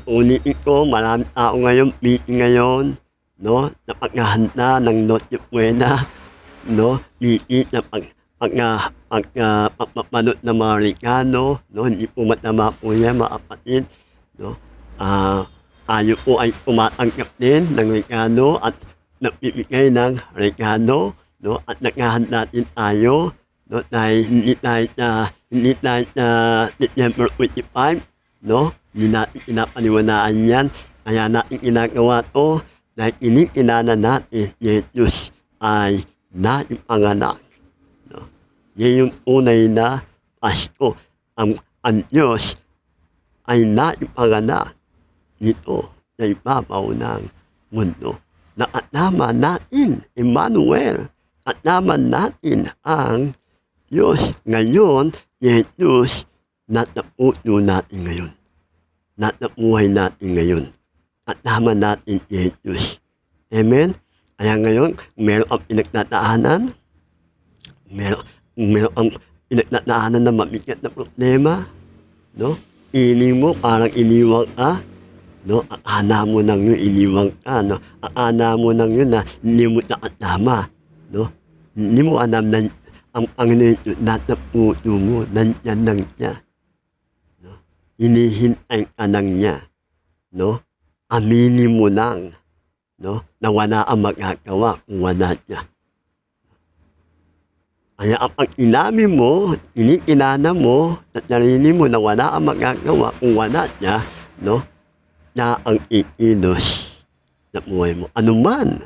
ulitin ko, maraming tao ngayon busy ngayon, 'no, sa paghahanda ng Noche Buena, 'no, busy sa pagpapabalot ng mga regalo, 'no, hindi po masama po yan mga kapatid, 'no. Tayo po ay tumatanggap din ng regalo at nagbibigay ng regalo, 'no, at naghahanda din tayo, 'no, dahil hindi tayo sa December 25, 'no, hindi natin pinapaniwalaan yan, kaya natin ginagawa 'to dahil kinikilala natin Jesus ay naipanganak, 'no. Yan yung tunay na Pasko, ang Diyos ay naipanganak dito sa ibabaw ng mundo. Na kasama natin, Emmanuel, kasama natin ang Diyos. Ngayon, Jesus, nasa puso natin ngayon. Nasa buhay natin ngayon. Kasama natin Jesus. Amen? Kaya ngayon, meron kang pinagtataanan, meron kang pinagtataanan na mabigat na problema, 'no? Feeling mo parang iniwan ka, 'no, akala mo lang yun iniwan ka, 'no, akala mo lang yun na hindi mo siya kasama, 'no. Hindi mo alam na ang Panginoon nasa puso mo, nandiyan lang siya, 'no. Hinihintay ka lang niya, 'no. Aminin mo lang, 'no, na wala kang magagawa kung wala siya. Kaya kapag inamin mo, kinikilala mo sa sarili mo na wala kang magagawa kung wala siya, 'no, siya ang kikilos sa buhay mo. Anuman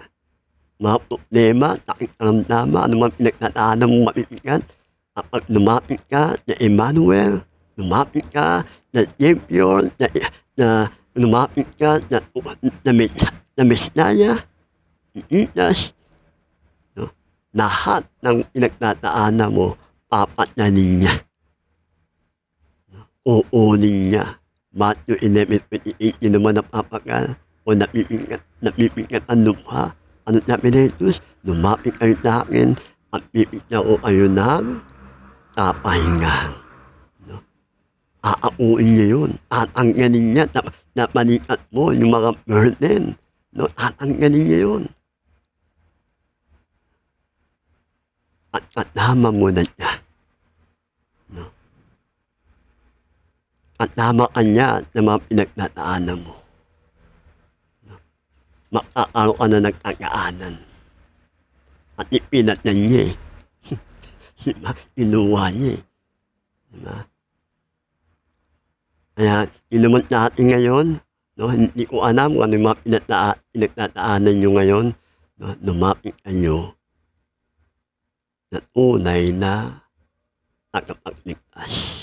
mga problema, sakit karamdaman, anumang pinagdadaanan mong mabibigat, kapag lumapit ka sa Emmanuel, lumapit ka sa Savior, lumapit ka sa Messiah, Jesus, 'no, lahat ng pinagdadaanan mo papatyanin niya, uunin niya. Matthew 11:28, yun naman napapagal o nabibigat ang lupa. Ano sabi ni Jesus? Lumapit kayo sa akin at bibigyan ko kayo ng kapahingahan, 'no. Aakuin niya yun, tatanggalin niya na balikat mo yung mga burden, 'no, tatanggalin niya yun. At kasama mo na siya, 'no. Kasama ka niya sa mga pinagdadaanan mo, 'no. magkakaroon ka na ng kagaanan. At ipinatnan niya eh. Diba? Kinuha niya eh. Diba? Kaya, inumot natin ngayon, no? Hindi ko alam kung ano yung mga pinagtataanan nyo ngayon, no? Lumapit kayo na tunay na tagapagligtas.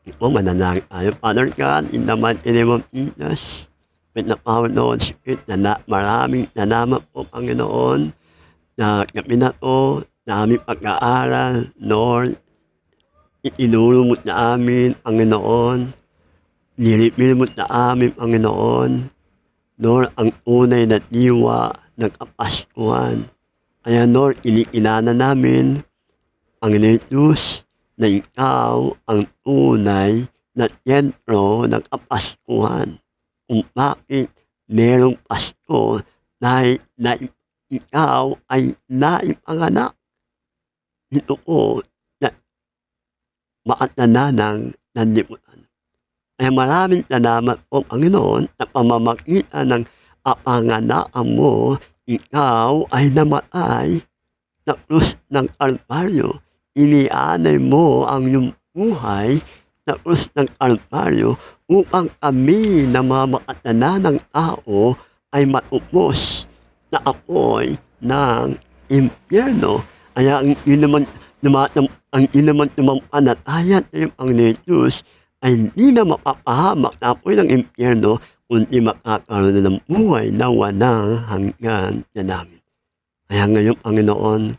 Ito, mananangin tayo. Father God, in the mighty name of Jesus, with the power of the Holy Spirit, maraming salamat po, Panginoon, na gabi na to, na aming pag-aaral, Lord, itinulong na amin, Panginoon, nilipil mo na amin, Panginoon, Lord, ang tunay na diwa ng Kapaskuhan. Kaya, Lord, inikilala namin, Panginoon Diyos, na ikaw ang tunay na sentro ng Kapaskuhan. Kung bakit merong Pasko na ikaw ay naipanganak. Ito po na makatanda ng lipunan. Kaya maraming salamat po, Panginoon, na pamamagitan ng kapanganakan mo, ikaw ay namatay sa krus ng Kalbaryo. Inianay mo ang iyong buhay sa krus ng Kalbaryo upang kami na mga makatanda ng tao ay matupos na apoy ng impyerno. Kaya ang inaman tumampanayan ng Panginoon Diyos ay hindi na mapapahamak na apoy ng impyerno, kundi makakaroon na ng buhay na walang hanggan na namin. Kaya ngayon, Panginoon,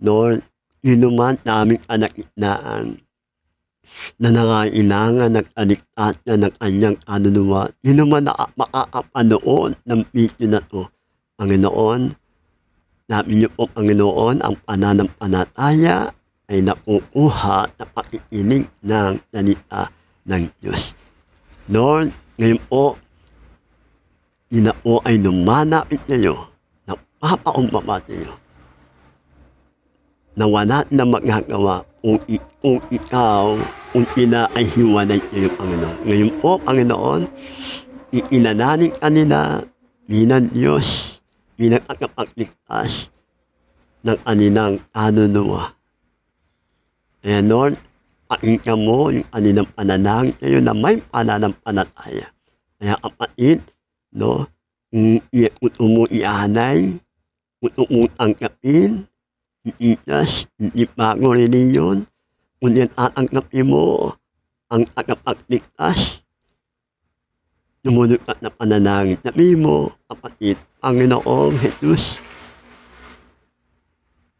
Lord, inuman naming kalagitnaan na nangailangan ng kaligtasan ng kanyang kaluluwa, inuman na makakapanood ng video na to, Panginoon, namin niyo po, Panginoon, ang pananampalataya ay nakukuha na pakikinig ng salita ng Diyos. Lord, ngayon po, yun na po ay lumanapit kayo, napapakumbaba kayo, na wala na magagawa kung ikaw, kung ina ay hiwanay kayo, Panginoon. Ngayon po, Panginoon, ikinananin kanila bilang Diyos, bilang tagapagligtas ng kanilang kaluluwa. Kaya Lord, pakinggan mo yung kanilang panalangin kayo na may pananampalataya. Kaya kapatid, no, kung mo ianay, kung mo tanggapin, Jesus, hindi bago reliyon, kung yan tatanggapin mo ang tagapagligtas, sumunod ka na panalangin. Sabihin mo, kapatid, Panginoong Jesus,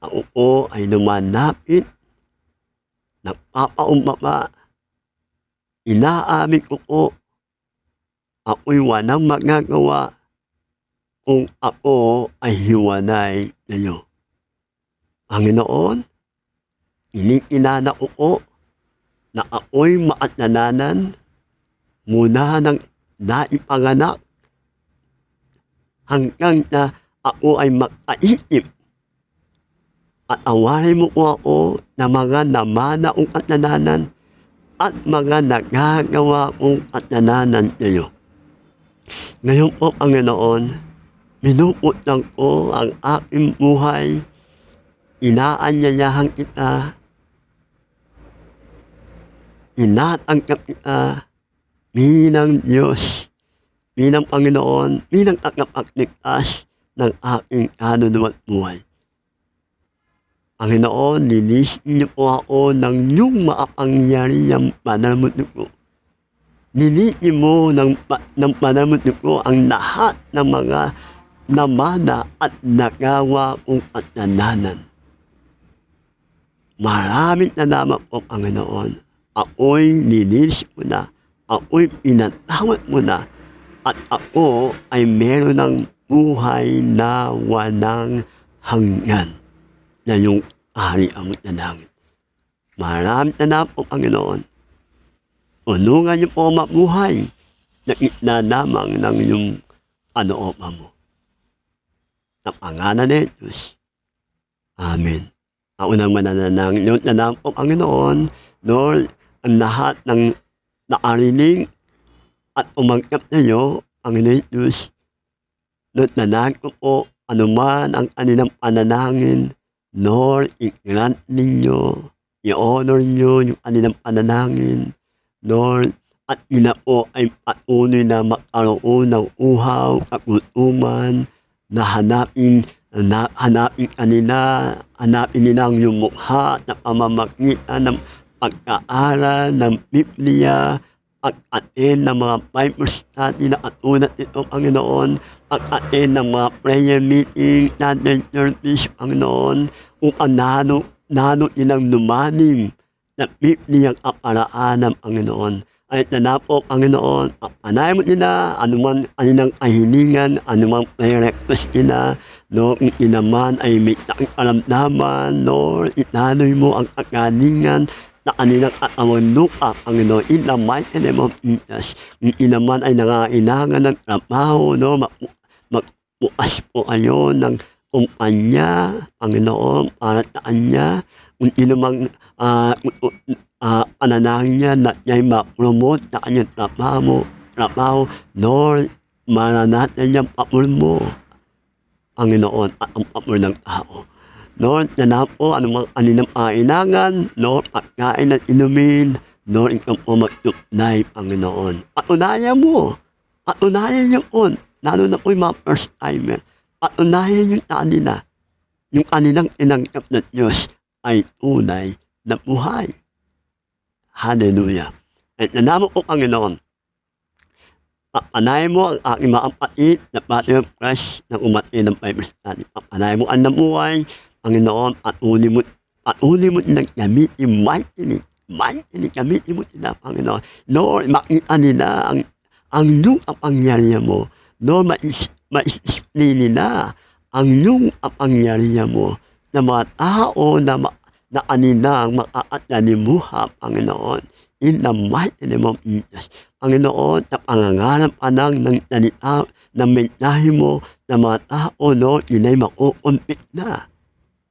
ako po ay lumalapit, nagpapaumbaba, inaamin ko po, ako'y walang magagawa kung ako ay hiwanay kayo. Panginoon, inikilala ko po na ako'y makasalanan mula ng naipanganak hanggang na ako ay magkaisip. At awarin mo po ako na mga namana kong kasalanan at mga nagagawa kong kasalanan kayo. Ngayon po, Panginoon, minuputang ko ang aking buhay, inaanyayahan kita, inatanggap kita bilang Diyos, bilang Panginoon, bilang tagapagligtas ng aking kaluluwa at buhay. Panginoon, linisin niyo po ako ng iyong makapangyarihang banal mo dugo. Linisin mo ng banal mo dugo ang lahat ng mga namana at nagawa kong kasalanan. Maraming salamat po, Panginoon. Ako'y nilinis mo na, ako'y pinatawad mo na, at ako ay meron ng buhay na walang hanggan na yung kaharian mo na langit. Maraming salamat po, Panginoon. Tulungan niyo po mabuhay na gitna lamang ng iyong kalooban mo. Sa pangalan ni Jesus. Amen. Ako nang mananalangin yun na po, Panginoon, Lord, ang lahat ng nakarinig at umanggap na iyo Panginoon Diyos, nananalig ko po anuman ang kanilang panalangin, Lord, i-grant ninyo, i-honor niyo yung kanilang panalangin, Lord, at sila po ay patuloy na magkaroon ng uhaw, kagutuman, na hanapin kanila, hanapin nila ang iyong mukha sa pamamagitan ng pag-aaral ng Biblia, pag-attend ng mga Bible study na katulad nito, Panginoon, pag-attend ng mga prayer meeting, Sunday service, Panginoon, upang lalo nilang lumalim sa Bibliang kaparaanan, Panginoon. Ay na po, Panginoon, panahin mo nila anuman kanilang kahilingan, anumang prayer request nila, Lord, kung naman ay may takong karamdaman, Lord, itanoy mo ang kagalingan sa kanilang katawang lupa, Panginoon, in the mighty name of Jesus. Kung naman ay nangailangan ng trabaho, no, magbukas po kayo ng kumpanya, Panginoon, para sa kanya, kung namang panalangin niya na niya'y ma-promote sa kanyang trabaho, Lord, maranatan niyang papel mo, Panginoon, at ang papel ng tao. Lord, na po anumang kanilang kailangan, Lord, pagkain at inumin, Lord, ikaw po mag-supply, Panginoon. Patunayan niyo po, lalo na po yung mga first timer, patunayan niyo sa kanila, yung kanilang tinanggap na Diyos ay tunay na buhay. Hallelujah. At nanaman po, Panginoon, papanayin mo ang aking mga kapatid na body of Christ na umati ng Bible study. Papanayin mo ang namuhay, Panginoon, at uli mo nilang gamitin mightily, gamitin mo sila, Panginoon. Lord, makita nila ang iyong kapangyarihan mo. Lord, ma-display nila ang iyong kapangyarihan mo na mga tao na kanilang makakatalimuha, Panginoon. In the mighty name of Jesus. Panginoon, sa pangangarap pa lang ng salita, ng mensahe mo na mga tao, Lord, ina'y makukumpit na.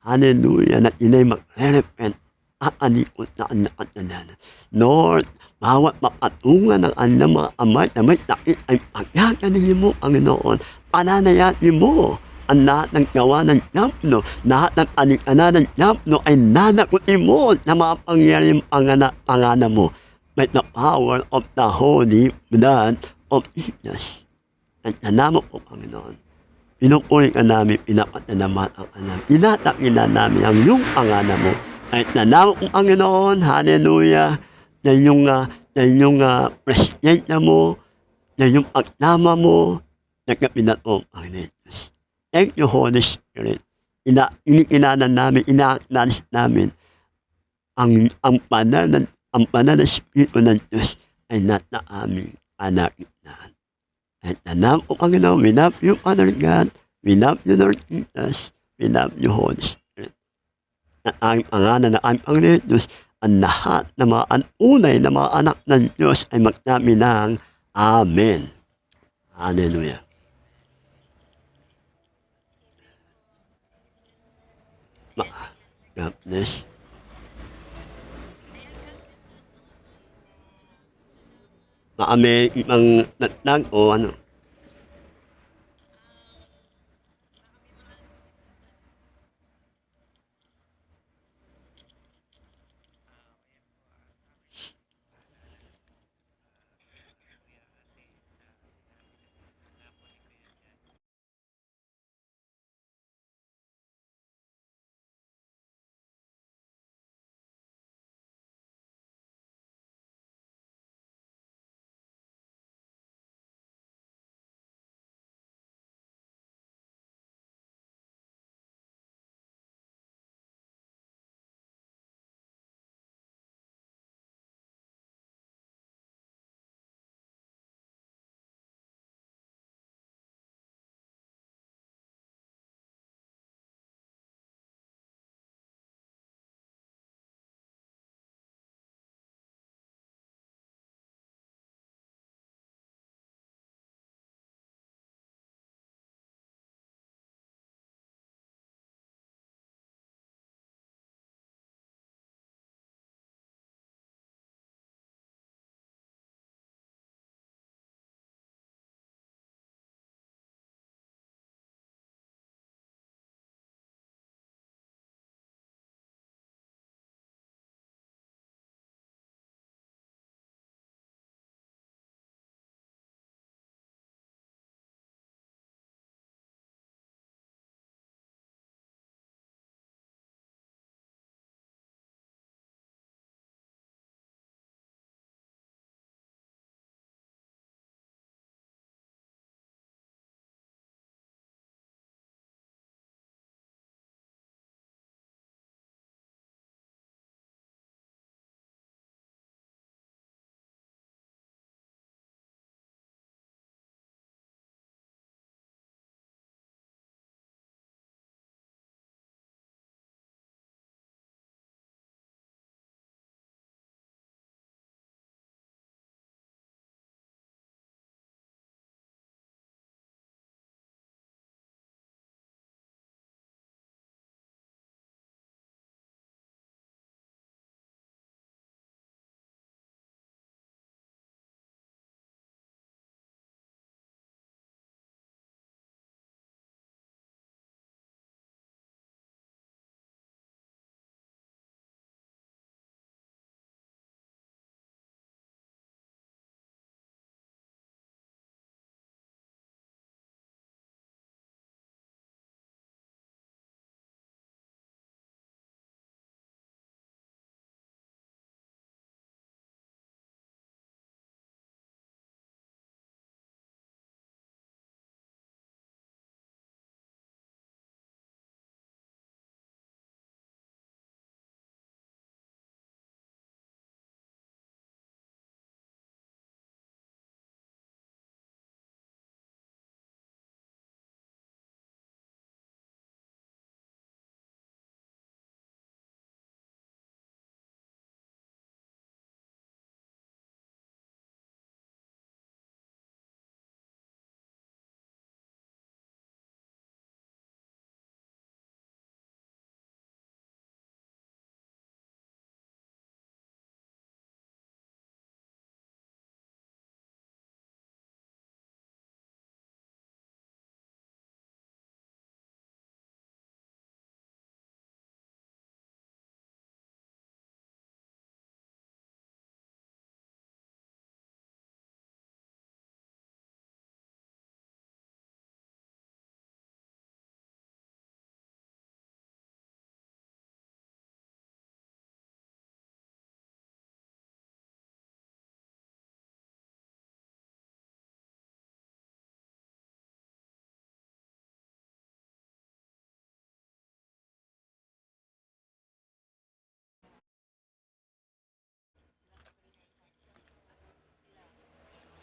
Hallelujah, na ina'y magre-repent at alikot na ang nakatalanan. Lord, bawat mapatungan ng kanilang mga amay na may sakit ay pagkakalingin mo, Panginoon. Pananayatin mo ang lahat ng gawa ng Diablo, lahat ng alikanan ng Diablo ay nanakutin mo sa mga pangyaring pangalan mo by the power of the Holy Blood of Jesus. At salamat po, Panginoon. Pinupuri ka namin, pinapatalamatan ka namin, tinatakila namin ang iyong pangalan mo. At salamat po, Panginoon, hallelujah, na iyong presensya mo, na iyong pagtama mo, na kapinato, Panginoon Diyos. Thank you, Holy Spirit. Inikilanan namin, ina-acknowledge namin ang banal na Espiritu ng Diyos ay nasa aming kalagitnaan. At salamat po, Panginoon. We love you, Father God. We love you, Lord Jesus. We love you, Holy Spirit. At ang pangalan na ang Panginoon Diyos, ang lahat ng mga unay na mga anak ng Diyos ay magsabi ng Amen. Hallelujah. God bless. Baka may ibang natag o ano.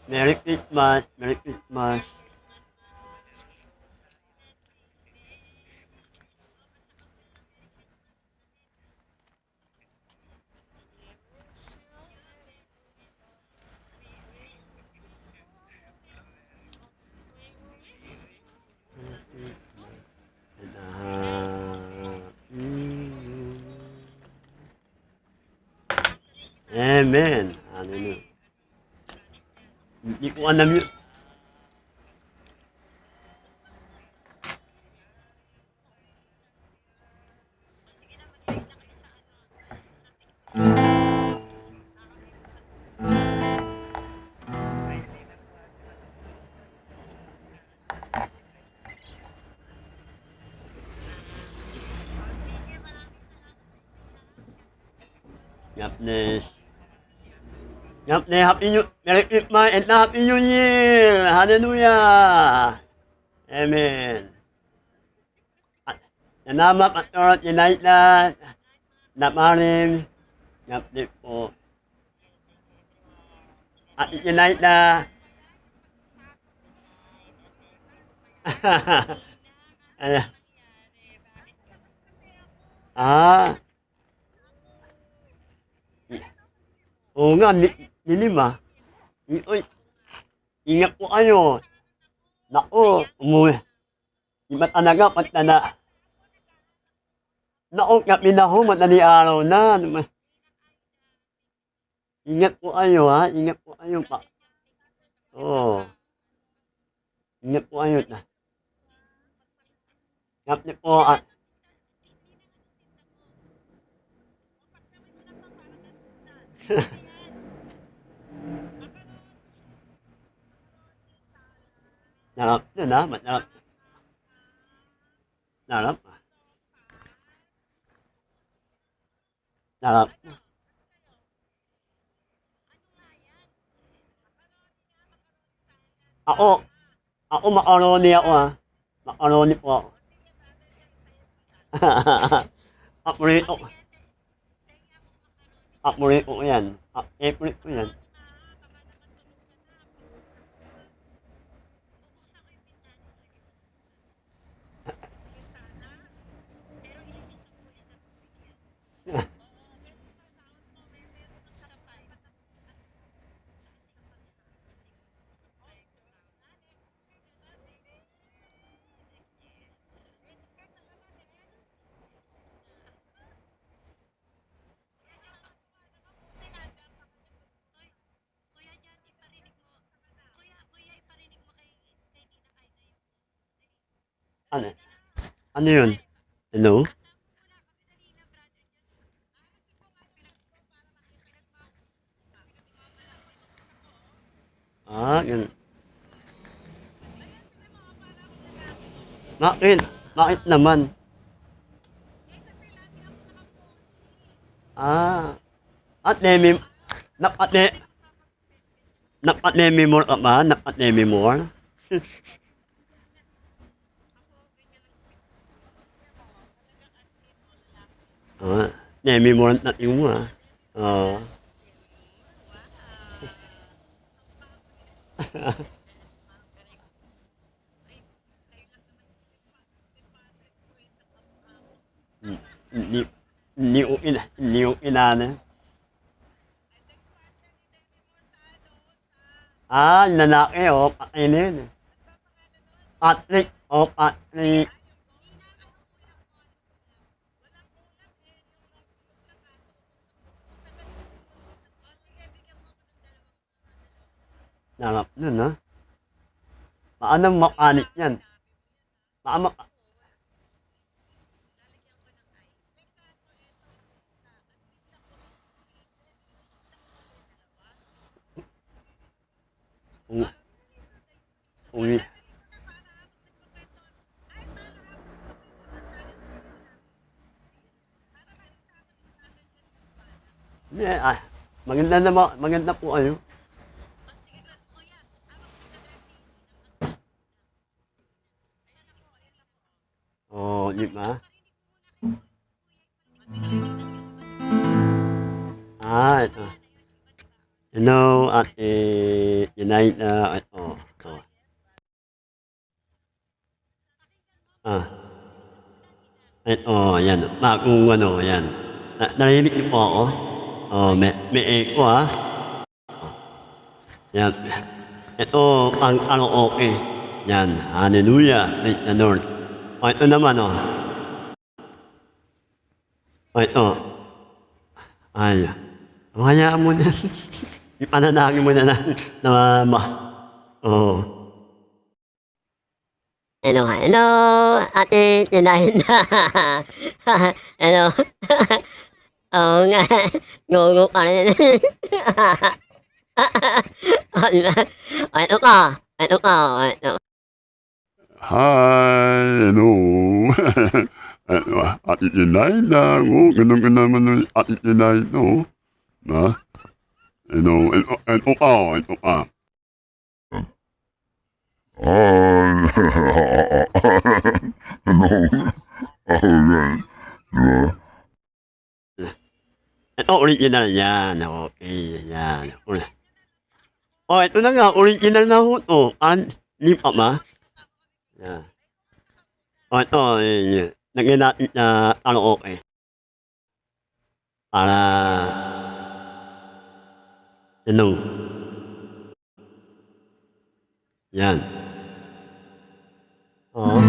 Merry Christmas, Merry Christmas. And Amen. Hallelujah. Hindi ko alam yun. God bless. God bless. Happy New Merry Christmas and Happy New Year. Hallelujah. Amen. Salamat at oras tonight na marim. God bless po. At tonight na ano, ah, oo nga, dilim ah. Uy, ingat po kayo. Naku, umuwi. Iba talaga pag naku, kami na ho, madali araw na. Ingat po kayo ha, ingat po kayo pa. Oo, ingat po kayo na. Ingat po at narap yun ha, narap. Narap. Narap. Ako, ako macaroni ako ha. Macaroni po ako. Paborito. Paborito ko yan. Favorite ko yan. Ano? Ano yun? Hello? Ah, yun. Bakit? Bakit naman? Ah, at nemi, napat nemi more ka ba? Napat nemi more? Ah, nemi more ang natin mo ah. Oo. Hindi, hindi ko inana. Ah, lalaki oh, patay na yun eh. Patrick, oh Patrick. Narap nun ah. Paano makanik yan? Paano, uwi, uwi. Hindi ah, maganda po kayo. Oh, di ba? Ah, ito. Hello, Ate Junaida. Ah, yan. Bagong ano, yan. Narinig niyo po ako? May echo, Yan. Ito, ang ano, okay. Yan. Hallelujah. Thank the Lord. Ito naman, ito. Ay, hayaan mo na. Ipanalangin mo na lang na oo. Hello, Ate Junaida. Hello. Oo nga, gugu ka rin. Ito ka, ito. Hi, hello. Ate Junaida, ganun ka naman Ate Junaida, na? Ito ka. Hi. Hello. Alright. Diba? Ito, original yan. Okay, yan. Ito na nga, original na ho to. Hindi pa ba? Yan. Ito, lagyan natin na okay. Para, hello. Yan. Oo.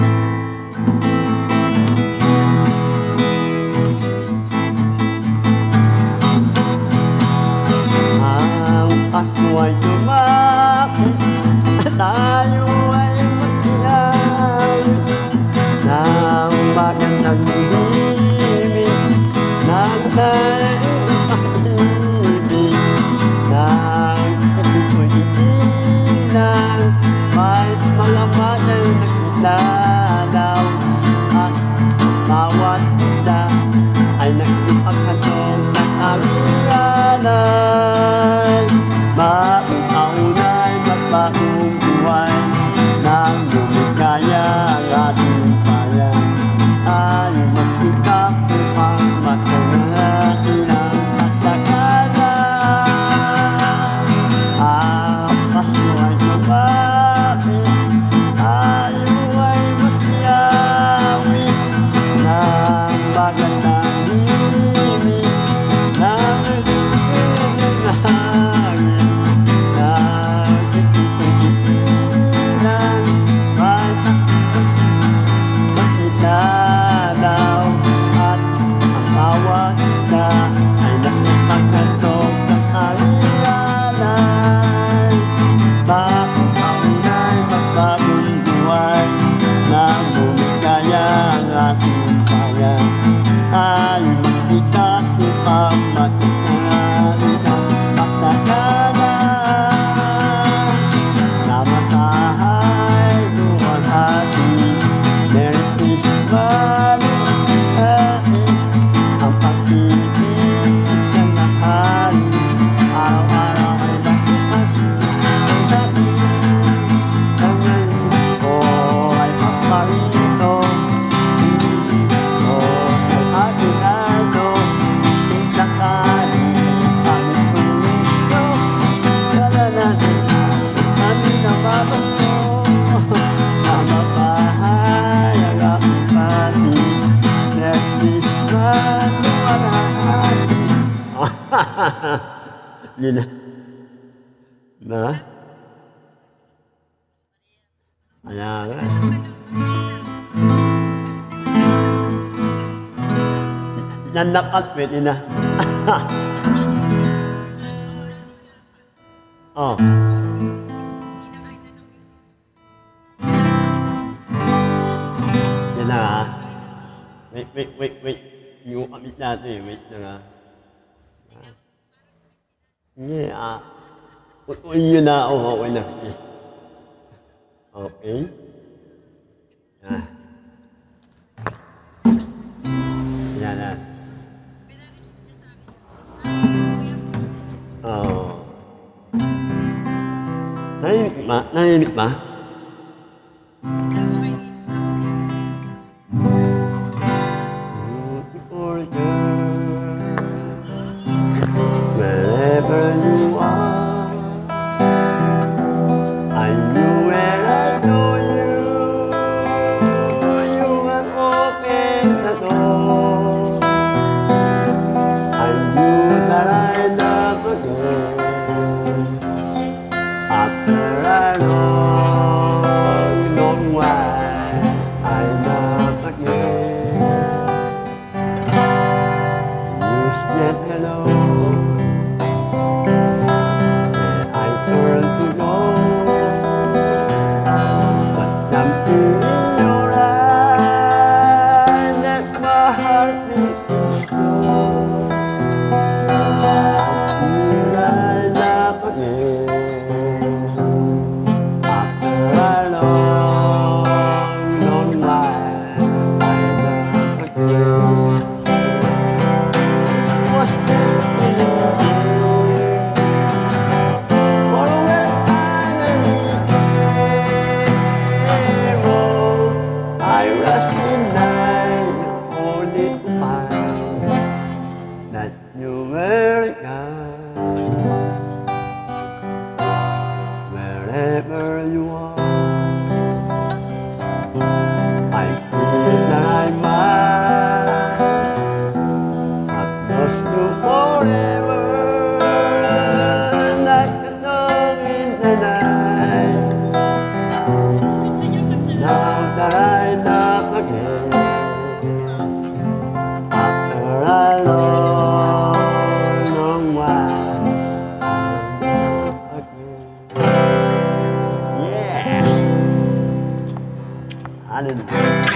Ang Pasko ay lumapit, tayo ay magkilay ng magandang himig, ng pag-ibig, ng pagpupulitan, may mga bagay na kitalaw at bawat isa ay nagpipaghatid ng alianay. Maunay magbagong buhay nang lumigaya ang ating bayan ay magkita upang matanghain ang katagalan. Ang Pasko ay lumapit, tayo ay magkiyawit ng magandang himig, ng hangin, ng ipipigilan, magkitalaw at ang bawat isa ay nakipaghandog ng alianay. Maunay magbagong buhay nang lumigaya ang ating bayan ay magkita upang matanghain ang katagalan. Namatahay luwalhati, Merry Christmas, ang pag-ibig ng nahari, araw-araw ay lahat natin. Ang ngayon ko ay paparito, ay atinado, isakali ang Kristo, kalalanan namin ang babato, namabahay ang aking pati, Merry Christmas, luwalhati. Yun na. Na? Ayan nga. Yan dapat, pwede na. Oh. Yan na Wait. Yung kapit natin, wait na nga. Sige, putuin nyo na ako, okay na. Okay. Yan na. Oh. Narinig ba? Beautiful girl, wherever you are. Ano na?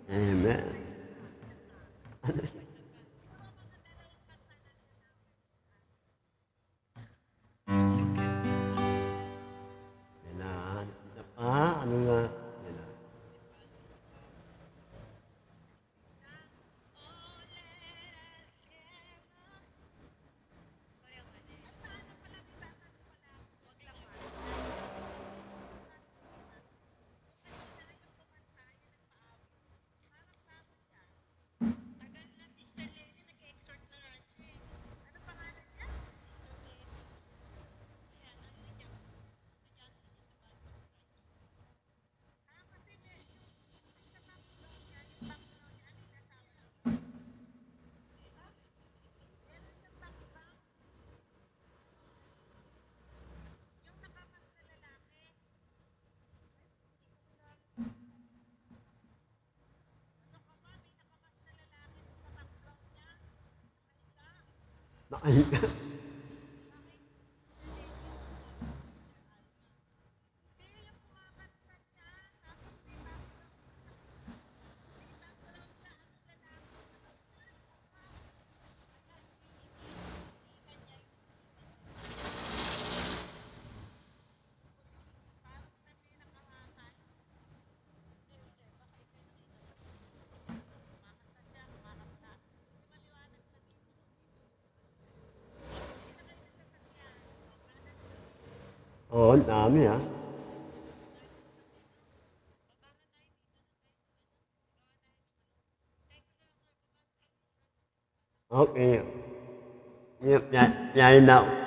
Amen. Yan na. Ano pa? Ano nga? Yan na. Nakahinga. Oo, ang dami ah. Okay. Yayain na ako.